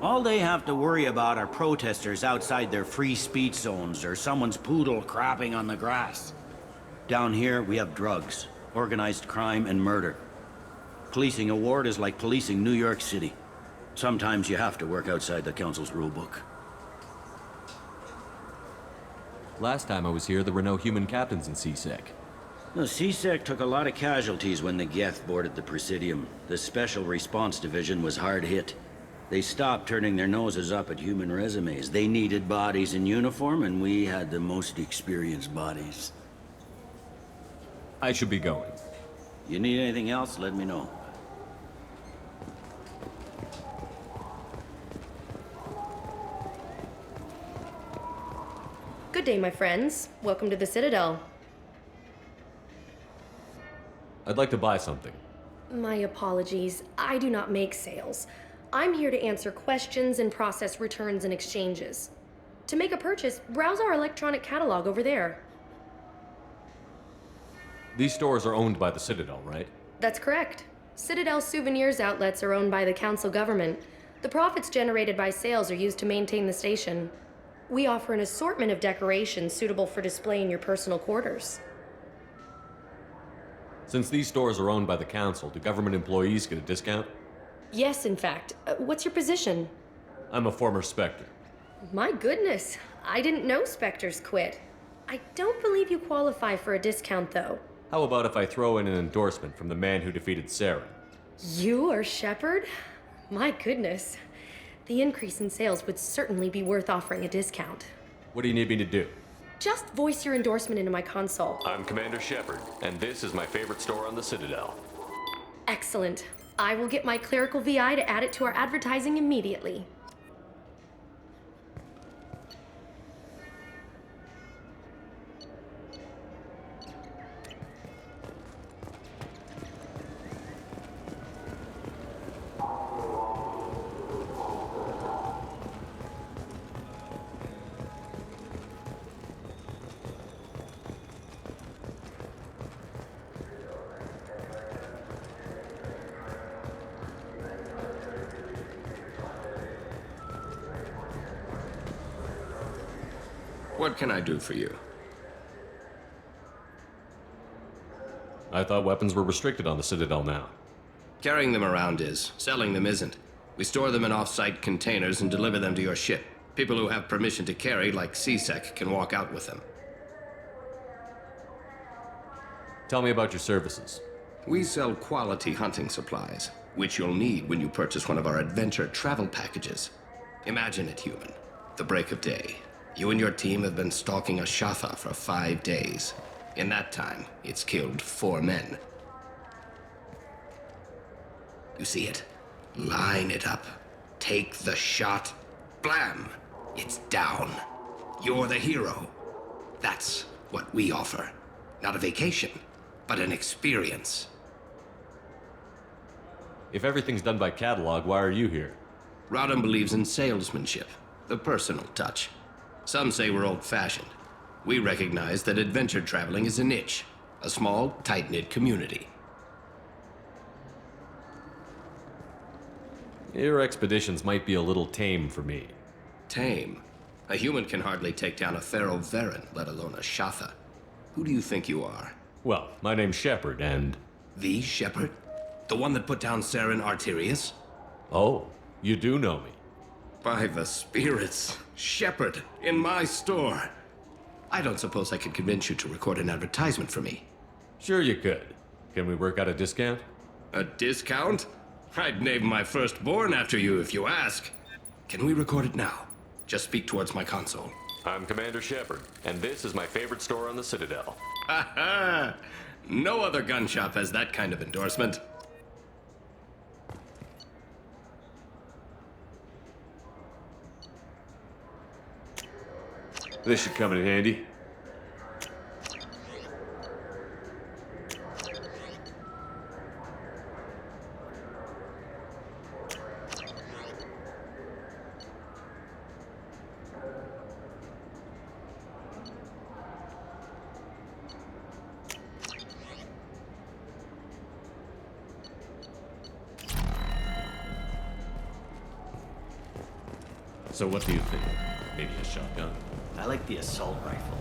All they have to worry about are protesters outside their free speech zones or someone's poodle crapping on the grass. Down here, we have drugs, organized crime, and murder. Policing a ward is like policing New York City. Sometimes you have to work outside the Council's rulebook. Last time I was here, there were no human captains in CSEC. The CSEC took a lot of casualties when the Geth boarded the Presidium. The Special Response Division was hard hit. They stopped turning their noses up at human resumes. They needed bodies in uniform, and we had the most experienced bodies. I should be going. You need anything else, let me know. Good day, my friends. Welcome to the Citadel. I'd like to buy something. My apologies. I do not make sales. I'm here to answer questions and process returns and exchanges. To make a purchase, browse our electronic catalog over there. These stores are owned by the Citadel, right? That's correct. Citadel souvenirs outlets are owned by the Council government. The profits generated by sales are used to maintain the station. We offer an assortment of decorations suitable for display in your personal quarters. Since these stores are owned by the Council, do government employees get a discount? Yes, in fact. What's your position? I'm a former Spectre. My goodness, I didn't know Spectres quit. I don't believe you qualify for a discount, though. How about if I throw in an endorsement from the man who defeated Saren? You are Shepard? My goodness. The increase in sales would certainly be worth offering a discount. What do you need me to do? Just voice your endorsement into my console. I'm Commander Shepard, and this is my favorite store on the Citadel. Excellent. I will get my clerical VI to add it to our advertising immediately. What can I do for you? I thought weapons were restricted on the Citadel now. Carrying them around is. Selling them isn't. We store them in off-site containers and deliver them to your ship. People who have permission to carry, like CSEC, can walk out with them. Tell me about your services. We sell quality hunting supplies, which you'll need when you purchase one of our adventure travel packages. Imagine it, human. The break of day. You and your team have been stalking a Shatha for 5 days. In that time, it's killed 4 men. You see it? Line it up. Take the shot. Blam! It's down. You're the hero. That's what we offer. Not a vacation, but an experience. If everything's done by catalog, why are you here? Rodham believes in salesmanship, the personal touch. Some say we're old-fashioned. We recognize that adventure traveling is a niche, a small, tight-knit community. Your expeditions might be a little tame for me. Tame? A human can hardly take down a Thero Varen, let alone a Shatha. Who do you think you are? Well, my name's Shepard, and... The Shepard? The one that put down Saren Arterius? Oh, you do know me. By the spirits, Shepard, in my store. I don't suppose I could convince you to record an advertisement for me. Sure you could. Can we work out a discount? A discount? I'd name my firstborn after you if you ask. Can we record it now? Just speak towards my console. I'm Commander Shepard, and this is my favorite store on the Citadel. Ha ha! No other gun shop has that kind of endorsement. This should come in handy. So what do you think? Maybe a shotgun? I like the assault rifle.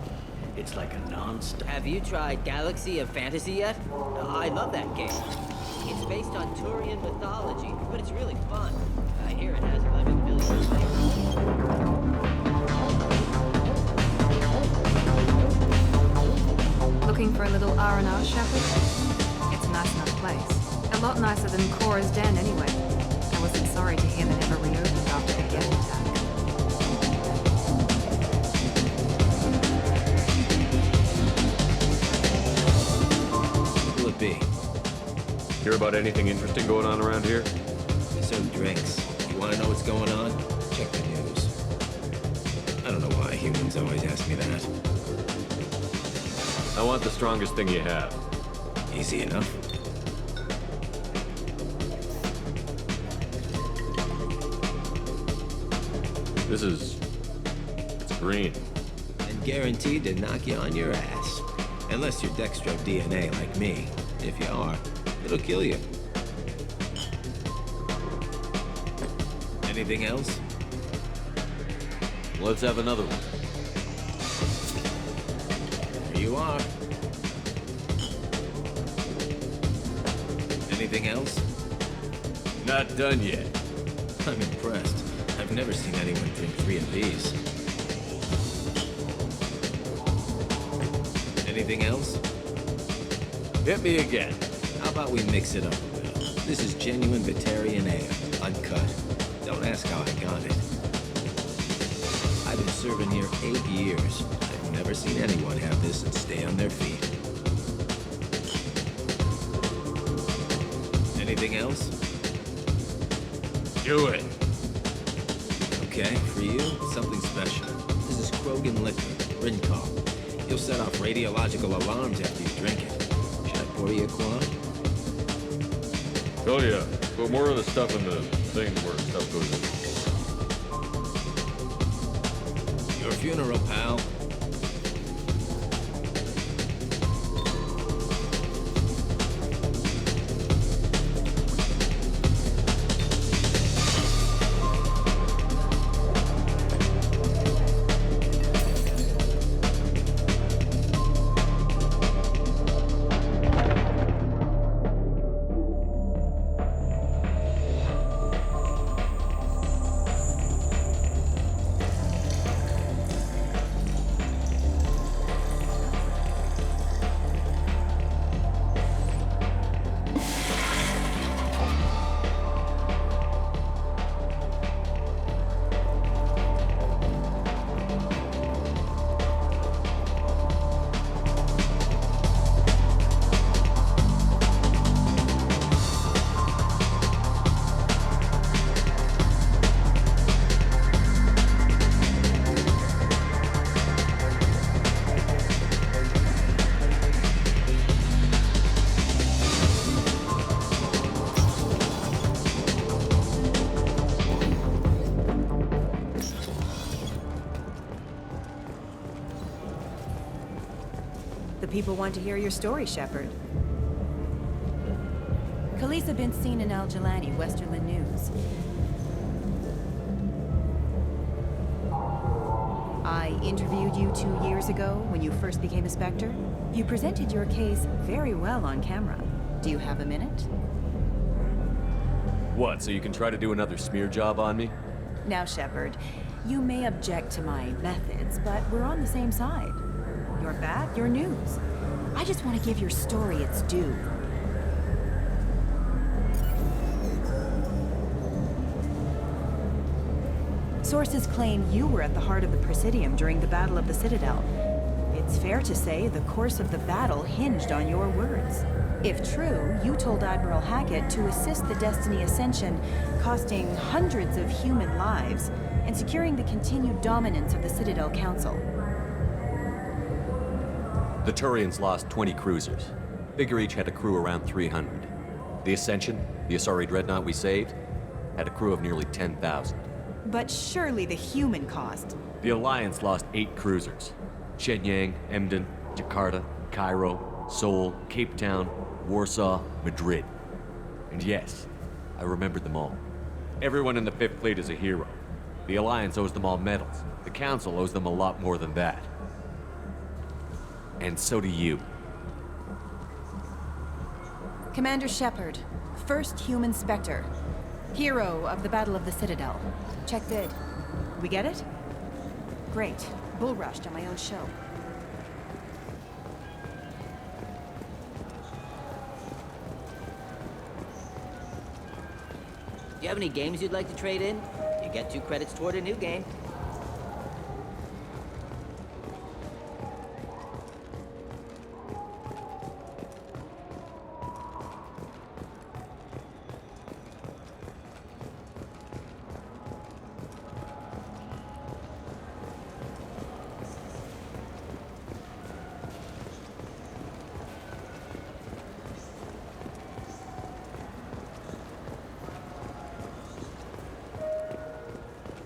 It's like a non-stop. Have you tried Galaxy of Fantasy yet? I love that game. It's based on Turian mythology, but it's really fun. I hear it has 11 billion players. Looking for a little R&R, Shepard? It's a nice enough place. A lot nicer than Cora's Den, anyway. I wasn't sorry to hear they never reopened after the Geth attack. Be. Hear about anything interesting going on around here? Some drinks. You want to know what's going on? Check the news. I don't know why humans always ask me that. I want the strongest thing you have. Easy enough. It's green. And guaranteed to knock you on your ass. Unless you're Dextro DNA like me. If you are, it'll kill you. Anything else? Let's have another one. Here you are. Anything else? Not done yet. I'm impressed. I've never seen anyone drink 3 of these. Anything else? Hit me again. How about we mix it up a little? This is genuine Batarian ale, uncut. Don't ask how I got it. I've been serving here 8 years. I've never seen anyone have this and stay on their feet. Anything else? Do it. Okay, for you, something special. This is Krogan liquor, Rincol. You'll set off radiological alarms after you drink it. Should I pour you a quad? Oh yeah, put more of the stuff in the thing where stuff goes in. Your funeral, pal. People want to hear your story, Shepard. Khaleesa been seen in Al Jelani, Westerland News. I interviewed you 2 years ago when you first became a Spectre. You presented your case very well on camera. Do you have a minute? What, so you can try to do another smear job on me? Now, Shepard, you may object to my methods, but we're on the same side. You're back, you're news. I just want to give your story its due. Sources claim you were at the heart of the Presidium during the Battle of the Citadel. It's fair to say the course of the battle hinged on your words. If true, you told Admiral Hackett to assist the Destiny Ascension, costing hundreds of human lives, and securing the continued dominance of the Citadel Council. The Turians lost 20 cruisers. Figure each had a crew around 300. The Ascension, the Asari dreadnought we saved, had a crew of nearly 10,000. But surely the human cost. The Alliance lost 8 cruisers. Shenyang, Emden, Jakarta, Cairo, Seoul, Cape Town, Warsaw, Madrid. And yes, I remembered them all. Everyone in the 5th Fleet is a hero. The Alliance owes them all medals. The Council owes them a lot more than that. And so do you. Commander Shepard, first human Spectre. Hero of the Battle of the Citadel. Check bid. We get it? Great. Bull rushed on my own show. Do you have any games you'd like to trade in? You get 2 credits toward a new game.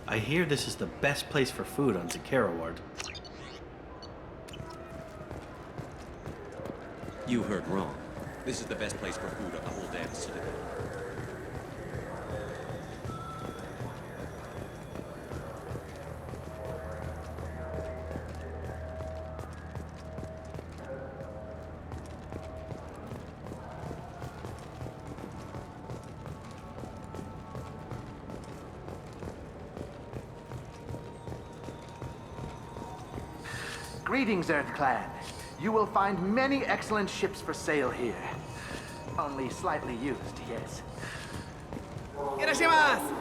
I hear this is the best place for food on Zakara Ward. You heard wrong. This is the best place for food on the whole damn Citadel. Greetings, Earth Clan. You will find many excellent ships for sale here. Only slightly used, yes. Irashimasu!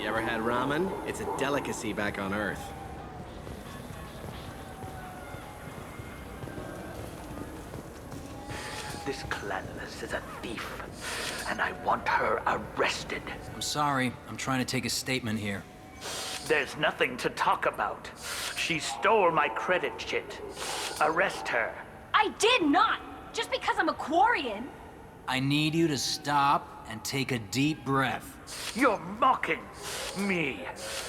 You ever had ramen? It's a delicacy back on Earth. This clanless is a thief, and I want her arrested. I'm sorry. I'm trying to take a statement here. There's nothing to talk about. She stole my credit chit. Arrest her. I did not! Just because I'm a Quarian! I need you to stop and take a deep breath. You're mocking me,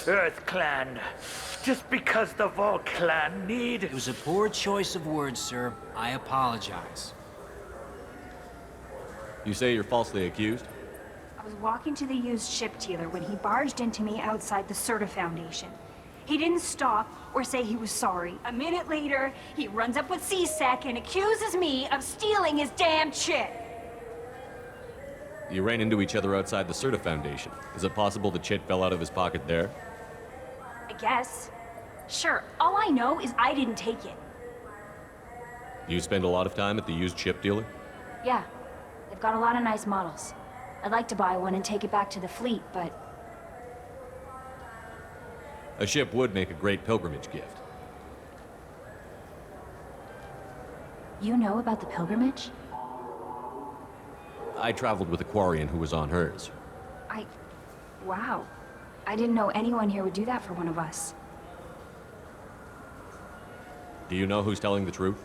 Earth Clan. Just because the Vol Clan need... It was a poor choice of words, sir. I apologize. You say you're falsely accused? I was walking to the used ship dealer when he barged into me outside the Serta Foundation. He didn't stop or say he was sorry. A minute later, he runs up with C-Sec and accuses me of stealing his damn chip. You ran into each other outside the Serta Foundation. Is it possible the chit fell out of his pocket there? I guess. Sure, all I know is I didn't take it. You spend a lot of time at the used ship dealer? Yeah, they've got a lot of nice models. I'd like to buy one and take it back to the fleet, but... A ship would make a great pilgrimage gift. You know about the pilgrimage? I traveled with a Quarian who was on hers. Wow. I didn't know anyone here would do that for one of us. Do you know who's telling the truth?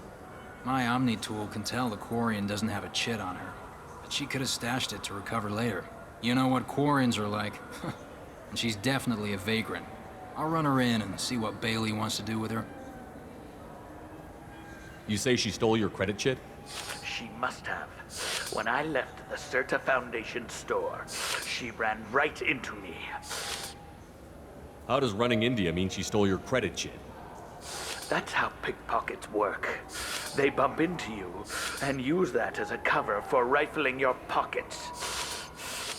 My Omni tool can tell the Quarian doesn't have a chit on her. But she could have stashed it to recover later. You know what Quarians are like. And she's definitely a vagrant. I'll run her in and see what Bailey wants to do with her. You say she stole your credit chit? She must have. When I left the Serta Foundation store, she ran right into me. How does running India mean she stole your credit chit? That's how pickpockets work. They bump into you and use that as a cover for rifling your pockets.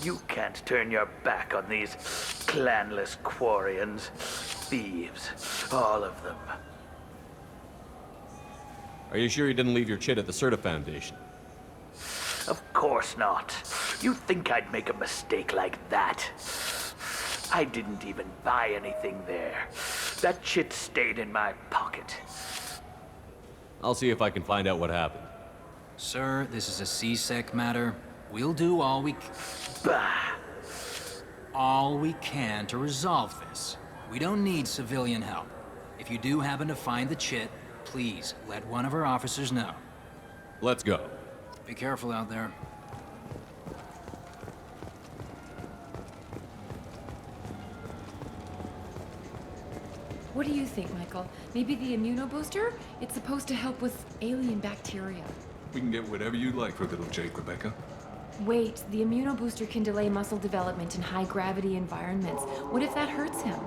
You can't turn your back on these clanless Quarians. Thieves, all of them. Are you sure you didn't leave your chit at the Serta Foundation? Of course not. You think I'd make a mistake like that? I didn't even buy anything there. That chit stayed in my pocket. I'll see if I can find out what happened. Sir, this is a C-Sec matter. We'll do all we can to resolve this. We don't need civilian help. If you do happen to find the chit, please let one of our officers know. Let's go. Be careful out there. What do you think, Michael? Maybe the immunobooster? It's supposed to help with alien bacteria. We can get whatever you'd like for little Jake, Rebecca. Wait, the immunobooster can delay muscle development in high-gravity environments. What if that hurts him?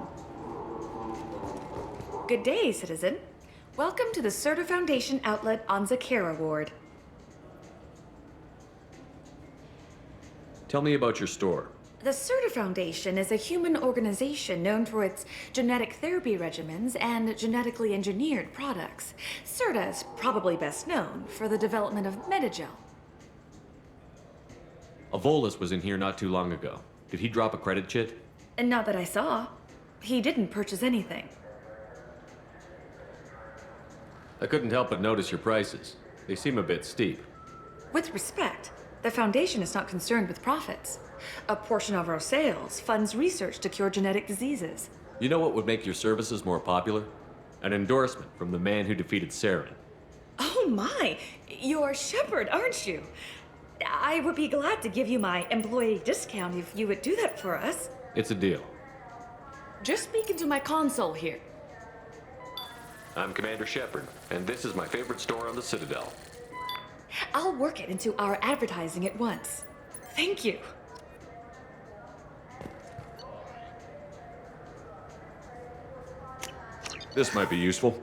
Good day, citizen. Welcome to the Serta Foundation outlet on Zakera Ward. Tell me about your store. The Serta Foundation is a human organization known for its genetic therapy regimens and genetically engineered products. Serta is probably best known for the development of Metagel. Avolis was in here not too long ago. Did he drop a credit chit? And not that I saw. He didn't purchase anything. I couldn't help but notice your prices. They seem a bit steep. With respect, the Foundation is not concerned with profits. A portion of our sales funds research to cure genetic diseases. You know what would make your services more popular? An endorsement from the man who defeated Saren. Oh my! You're Shepard, aren't you? I would be glad to give you my employee discount if you would do that for us. It's a deal. Just speak into my console here. I'm Commander Shepard, and this is my favorite store on the Citadel. I'll work it into our advertising at once. Thank you. This might be useful.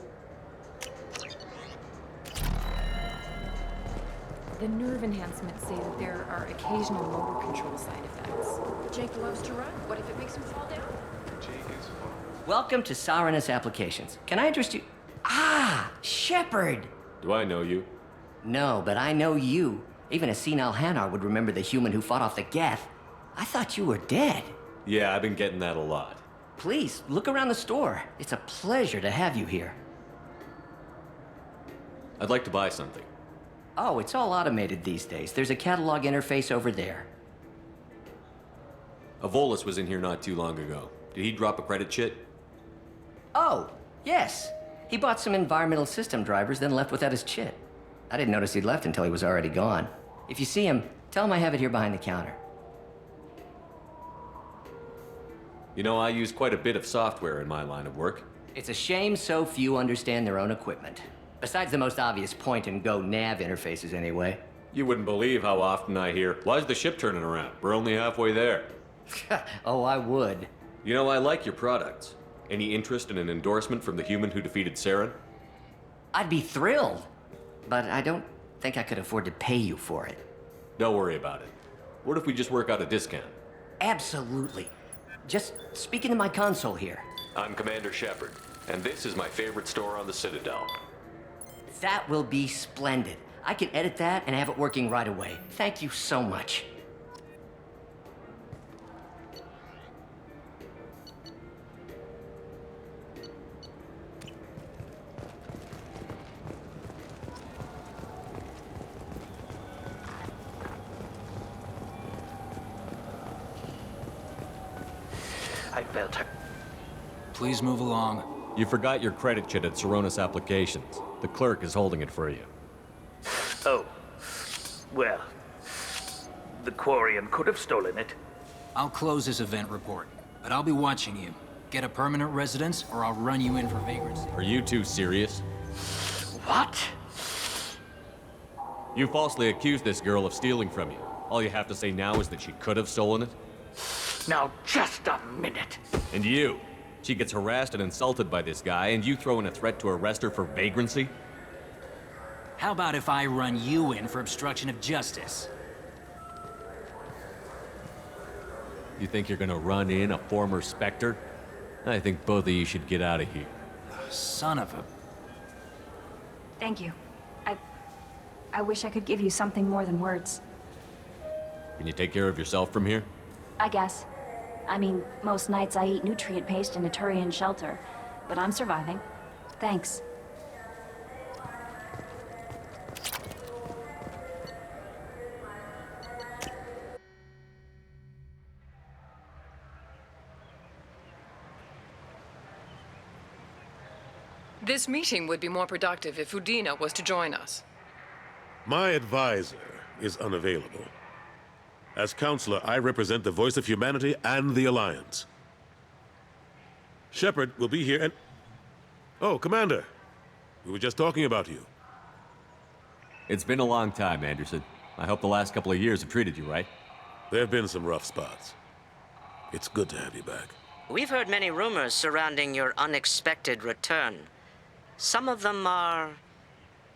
The nerve enhancements say that there are occasional motor control side effects. Jake loves to run. What if it makes him fall down? Welcome to Saranus Applications. Can I interest you? Ah, Shepard! Do I know you? No, but I know you. Even a senile Hanar would remember the human who fought off the Geth. I thought you were dead. Yeah, I've been getting that a lot. Please, look around the store. It's a pleasure to have you here. I'd like to buy something. Oh, it's all automated these days. There's a catalog interface over there. Avolis was in here not too long ago. Did he drop a credit chit? Oh, yes. He bought some environmental system drivers, then left without his chit. I didn't notice he'd left until he was already gone. If you see him, tell him I have it here behind the counter. You know, I use quite a bit of software in my line of work. It's a shame so few understand their own equipment. Besides the most obvious point-and-go nav interfaces, anyway. You wouldn't believe how often I hear, "Why's the ship turning around? We're only halfway there." Oh, I would. You know, I like your products. Any interest in an endorsement from the human who defeated Saren? I'd be thrilled. But I don't think I could afford to pay you for it. Don't worry about it. What if we just work out a discount? Absolutely. Just speak into my console here. I'm Commander Shepard, and this is my favorite store on the Citadel. That will be splendid. I can edit that and have it working right away. Thank you so much. I felt her. Please move along. You forgot your credit chit at Saronis Applications. The clerk is holding it for you. Oh. Well. The Quarian could have stolen it. I'll close this event report, but I'll be watching you. Get a permanent residence, or I'll run you in for vagrancy. Are you two serious? What? You falsely accused this girl of stealing from you. All you have to say now is that she could have stolen it? Now, just a minute. And you? She gets harassed and insulted by this guy, and you throw in a threat to arrest her for vagrancy? How about if I run you in for obstruction of justice? You think you're gonna run in a former Spectre? I think both of you should get out of here. Son of a... Thank you. I wish I could give you something more than words. Can you take care of yourself from here? I guess. I mean, most nights I eat nutrient paste in a Turian shelter, but I'm surviving. Thanks. This meeting would be more productive if Udina was to join us. My advisor is unavailable. As counselor, I represent the voice of humanity and the Alliance. Shepard will be here and... Oh, Commander. We were just talking about you. It's been a long time, Anderson. I hope the last couple of years have treated you right. There have been some rough spots. It's good to have you back. We've heard many rumors surrounding your unexpected return. Some of them are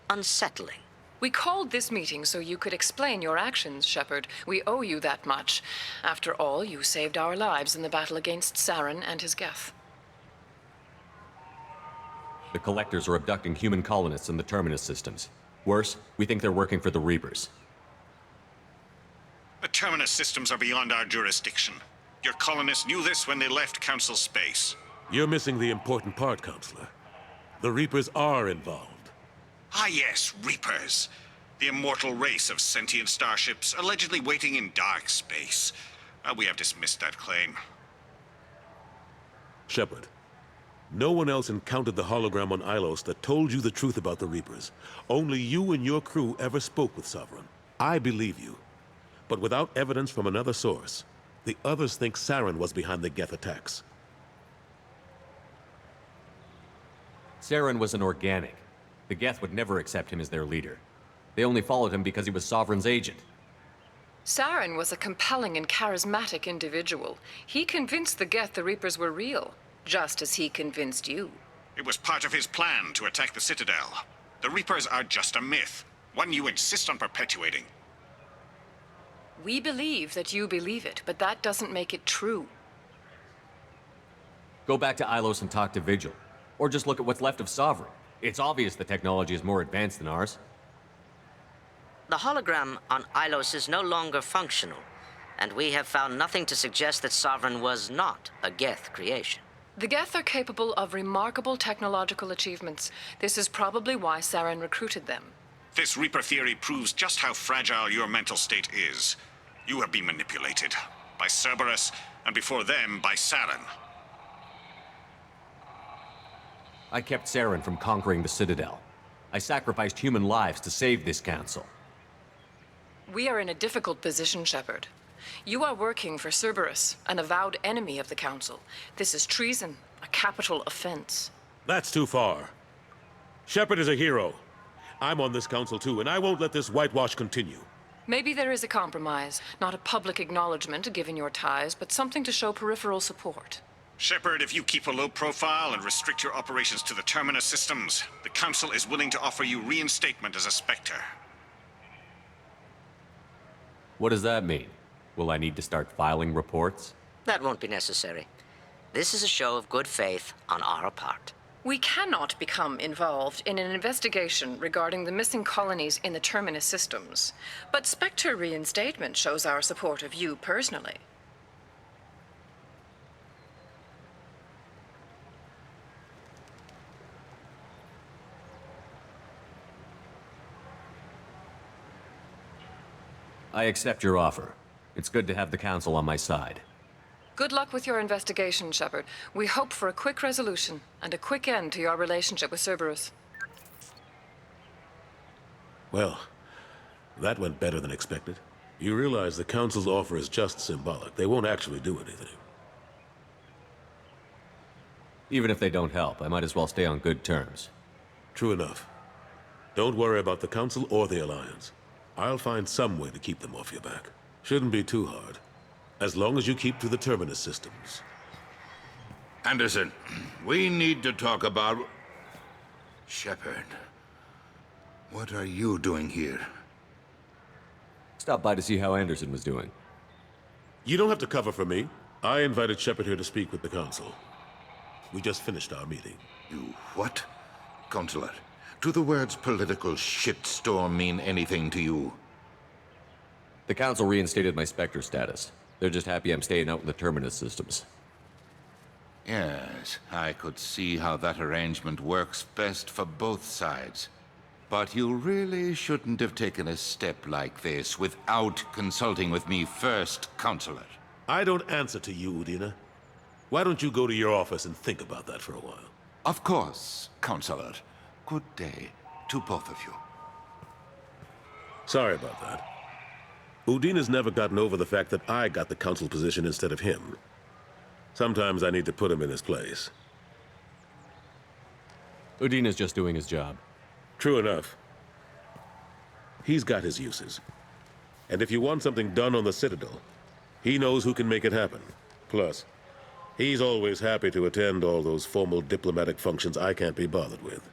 unsettling. We called this meeting so you could explain your actions, Shepard. We owe you that much. After all, you saved our lives in the battle against Saren and his Geth. The Collectors are abducting human colonists in the Terminus systems. Worse, we think they're working for the Reapers. The Terminus systems are beyond our jurisdiction. Your colonists knew this when they left Council space. You're missing the important part, Counselor. The Reapers are involved. Ah yes, Reapers. The immortal race of sentient starships allegedly waiting in dark space. We have dismissed that claim. Shepard, no one else encountered the hologram on Ilos that told you the truth about the Reapers. Only you and your crew ever spoke with Sovereign. I believe you. But without evidence from another source, the others think Saren was behind the Geth attacks. Saren was an organic. The Geth would never accept him as their leader. They only followed him because he was Sovereign's agent. Saren was a compelling and charismatic individual. He convinced the Geth the Reapers were real, just as he convinced you. It was part of his plan to attack the Citadel. The Reapers are just a myth, one you insist on perpetuating. We believe that you believe it, but that doesn't make it true. Go back to Ilos and talk to Vigil. Or just look at what's left of Sovereign. It's obvious the technology is more advanced than ours. The hologram on Ilos is no longer functional, and we have found nothing to suggest that Sovereign was not a Geth creation. The Geth are capable of remarkable technological achievements. This is probably why Saren recruited them. This Reaper theory proves just how fragile your mental state is. You have been manipulated. By Cerberus, and before them, by Saren. I kept Saren from conquering the Citadel. I sacrificed human lives to save this council. We are in a difficult position, Shepard. You are working for Cerberus, an avowed enemy of the Council. This is treason, a capital offense. That's too far. Shepard is a hero. I'm on this council too, and I won't let this whitewash continue. Maybe there is a compromise. Not a public acknowledgement given your ties, but something to show peripheral support. Shepard, if you keep a low profile and restrict your operations to the Terminus systems, the Council is willing to offer you reinstatement as a Spectre. What does that mean? Will I need to start filing reports? That won't be necessary. This is a show of good faith on our part. We cannot become involved in an investigation regarding the missing colonies in the Terminus systems. But Spectre reinstatement shows our support of you personally. I accept your offer. It's good to have the Council on my side. Good luck with your investigation, Shepard. We hope for a quick resolution and a quick end to your relationship with Cerberus. Well, that went better than expected. You realize the Council's offer is just symbolic. They won't actually do anything. Even if they don't help, I might as well stay on good terms. True enough. Don't worry about the Council or the Alliance. I'll find some way to keep them off your back. Shouldn't be too hard. As long as you keep to the Terminus systems. Anderson, we need to talk about... Shepard. What are you doing here? Stopped by to see how Anderson was doing. You don't have to cover for me. I invited Shepard here to speak with the Council. We just finished our meeting. You what? Counselor, do the words political shitstorm mean anything to you? The Council reinstated my Spectre status. They're just happy I'm staying out in the Terminus systems. Yes, I could see how that arrangement works best for both sides. But you really shouldn't have taken a step like this without consulting with me first, Counselor. I don't answer to you, Udina. Why don't you go to your office and think about that for a while? Of course, Counselor. Good day to both of you. Sorry about that. Udina's never gotten over the fact that I got the Council position instead of him. Sometimes I need to put him in his place. Udina's just doing his job. True enough. He's got his uses. And if you want something done on the Citadel, he knows who can make it happen. Plus, he's always happy to attend all those formal diplomatic functions I can't be bothered with.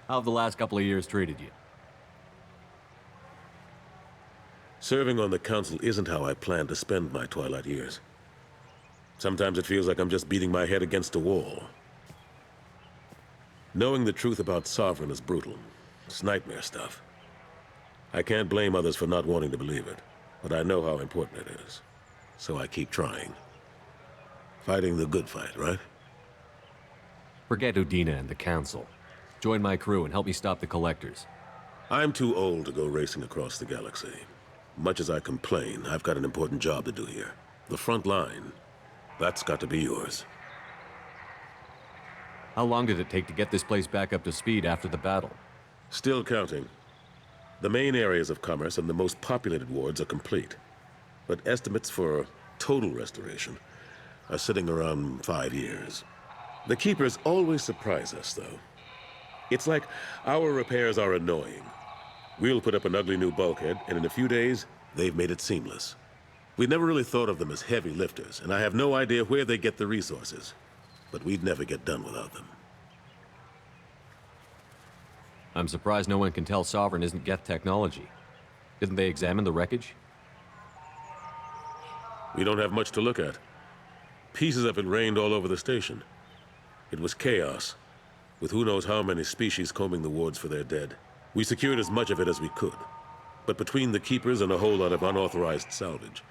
How have the last couple of years treated you? Serving on the Council isn't how I plan to spend my twilight years. Sometimes it feels like I'm just beating my head against a wall. Knowing the truth about Sovereign is brutal. It's nightmare stuff. I can't blame others for not wanting to believe it, but I know how important it is. So I keep trying. Fighting the good fight, right? Forget Udina and the Council. Join my crew and help me stop the Collectors. I'm too old to go racing across the galaxy. Much as I complain, I've got an important job to do here. The front line. That's got to be yours. How long did it take to get this place back up to speed after the battle? Still counting. The main areas of commerce and the most populated wards are complete. But estimates for total restoration are sitting around 5 years. The Keepers always surprise us, though. It's like our repairs are annoying. We'll put up an ugly new bulkhead, and in a few days, they've made it seamless. We never really thought of them as heavy lifters, and I have no idea where they get the resources. But we'd never get done without them. I'm surprised no one can tell Sovereign isn't Geth technology. Didn't they examine the wreckage? We don't have much to look at. Pieces have been rained all over the station. It was chaos, with who knows how many species combing the wards for their dead. We secured as much of it as we could. But between the Keepers and a whole lot of unauthorized salvage,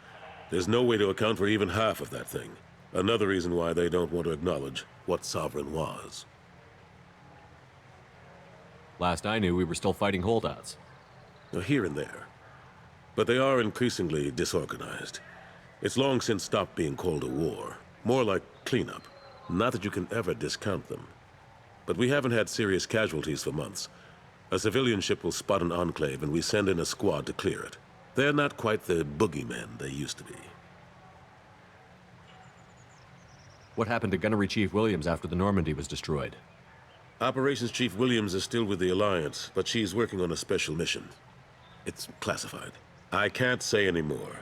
there's no way to account for even half of that thing. Another reason why they don't want to acknowledge what Sovereign was. Last I knew, we were still fighting holdouts. Now, here and there. But they are increasingly disorganized. It's long since stopped being called a war. More like cleanup. Not that you can ever discount them. But we haven't had serious casualties for months. A civilian ship will spot an enclave and we send in a squad to clear it. They're not quite the boogeymen they used to be. What happened to Gunnery Chief Williams after the Normandy was destroyed? Operations Chief Williams is still with the Alliance, but she's working on a special mission. It's classified. I can't say any more.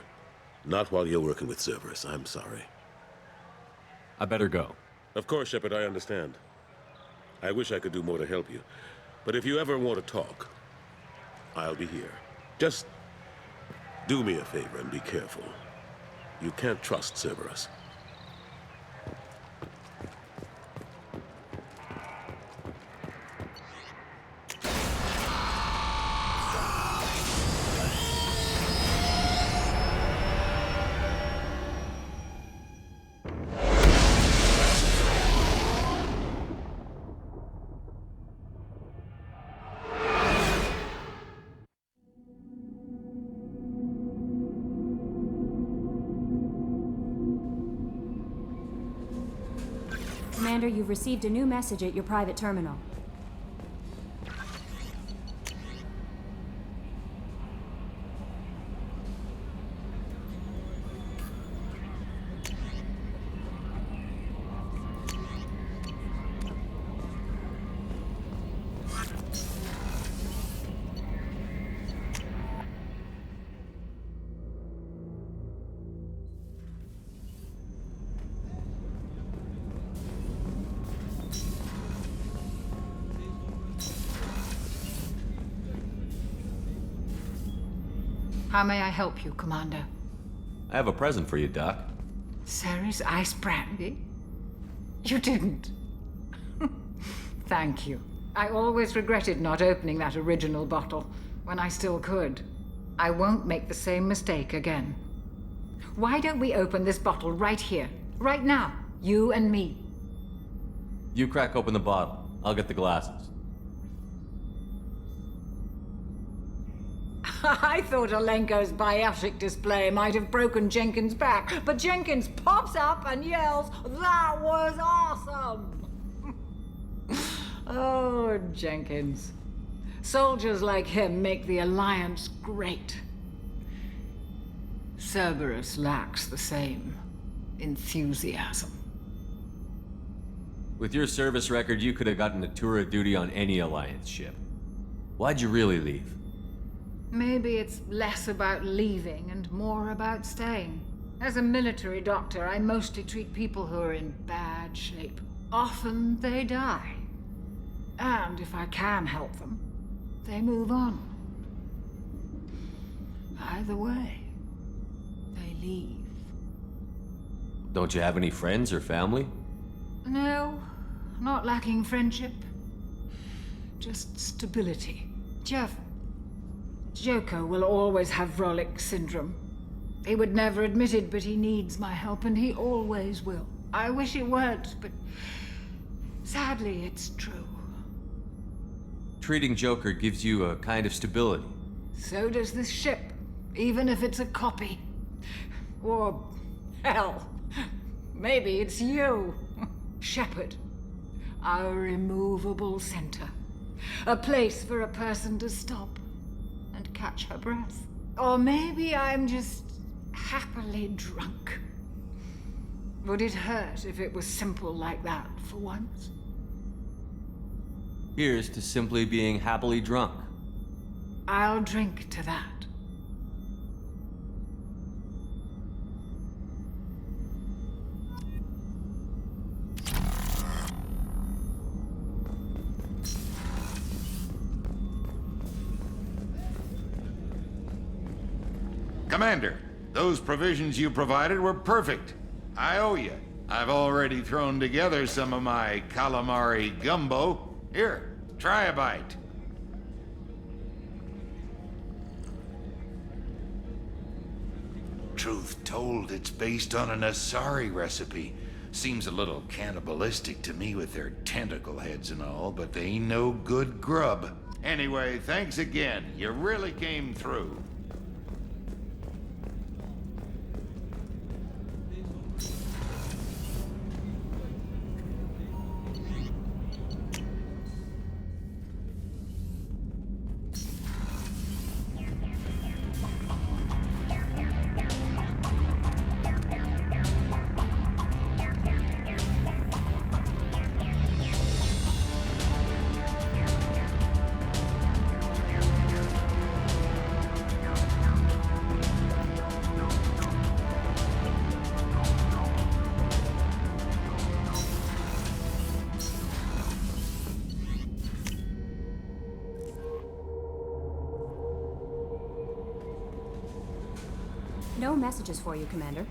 Not while you're working with Cerberus, I'm sorry. I better go. Of course, Shepard, I understand. I wish I could do more to help you. But if you ever want to talk, I'll be here. Just do me a favor and be careful. You can't trust Cerberus. Commander, you've received a new message at your private terminal. How may I help you, Commander? I have a present for you, Doc. Ceres ice brandy? You didn't. Thank you. I always regretted not opening that original bottle when I still could. I won't make the same mistake again. Why don't we open this bottle right here, right now, you and me? You crack open the bottle. I'll get the glasses. I thought Alenko's biotic display might have broken Jenkins' back, but Jenkins pops up and yells, "That was awesome!" Oh, Jenkins. Soldiers like him make the Alliance great. Cerberus lacks the same enthusiasm. With your service record, you could have gotten a tour of duty on any Alliance ship. Why'd you really leave? Maybe it's less about leaving and more about staying. As a military doctor, I mostly treat people who are in bad shape. Often they die. And if I can help them, they move on. Either way, they leave. Don't you have any friends or family? No, not lacking friendship. Just stability. Jeff, Joker will always have Vrolik syndrome. He would never admit it, but he needs my help, and he always will. I wish it weren't, but sadly, it's true. Treating Joker gives you a kind of stability. So does this ship, even if it's a copy. Or, hell, maybe it's you, Shepard. Our immovable center. A place for a person to stop and catch her breath. Or maybe I'm just happily drunk. Would it hurt if it was simple like that for once? Here's to simply being happily drunk. I'll drink to that. Commander, those provisions you provided were perfect. I owe you. I've already thrown together some of my calamari gumbo. Here, try a bite. Truth told, it's based on an Asari recipe. Seems a little cannibalistic to me with their tentacle heads and all, but they ain't no good grub. Anyway, thanks again. You really came through. No messages for you, Commander.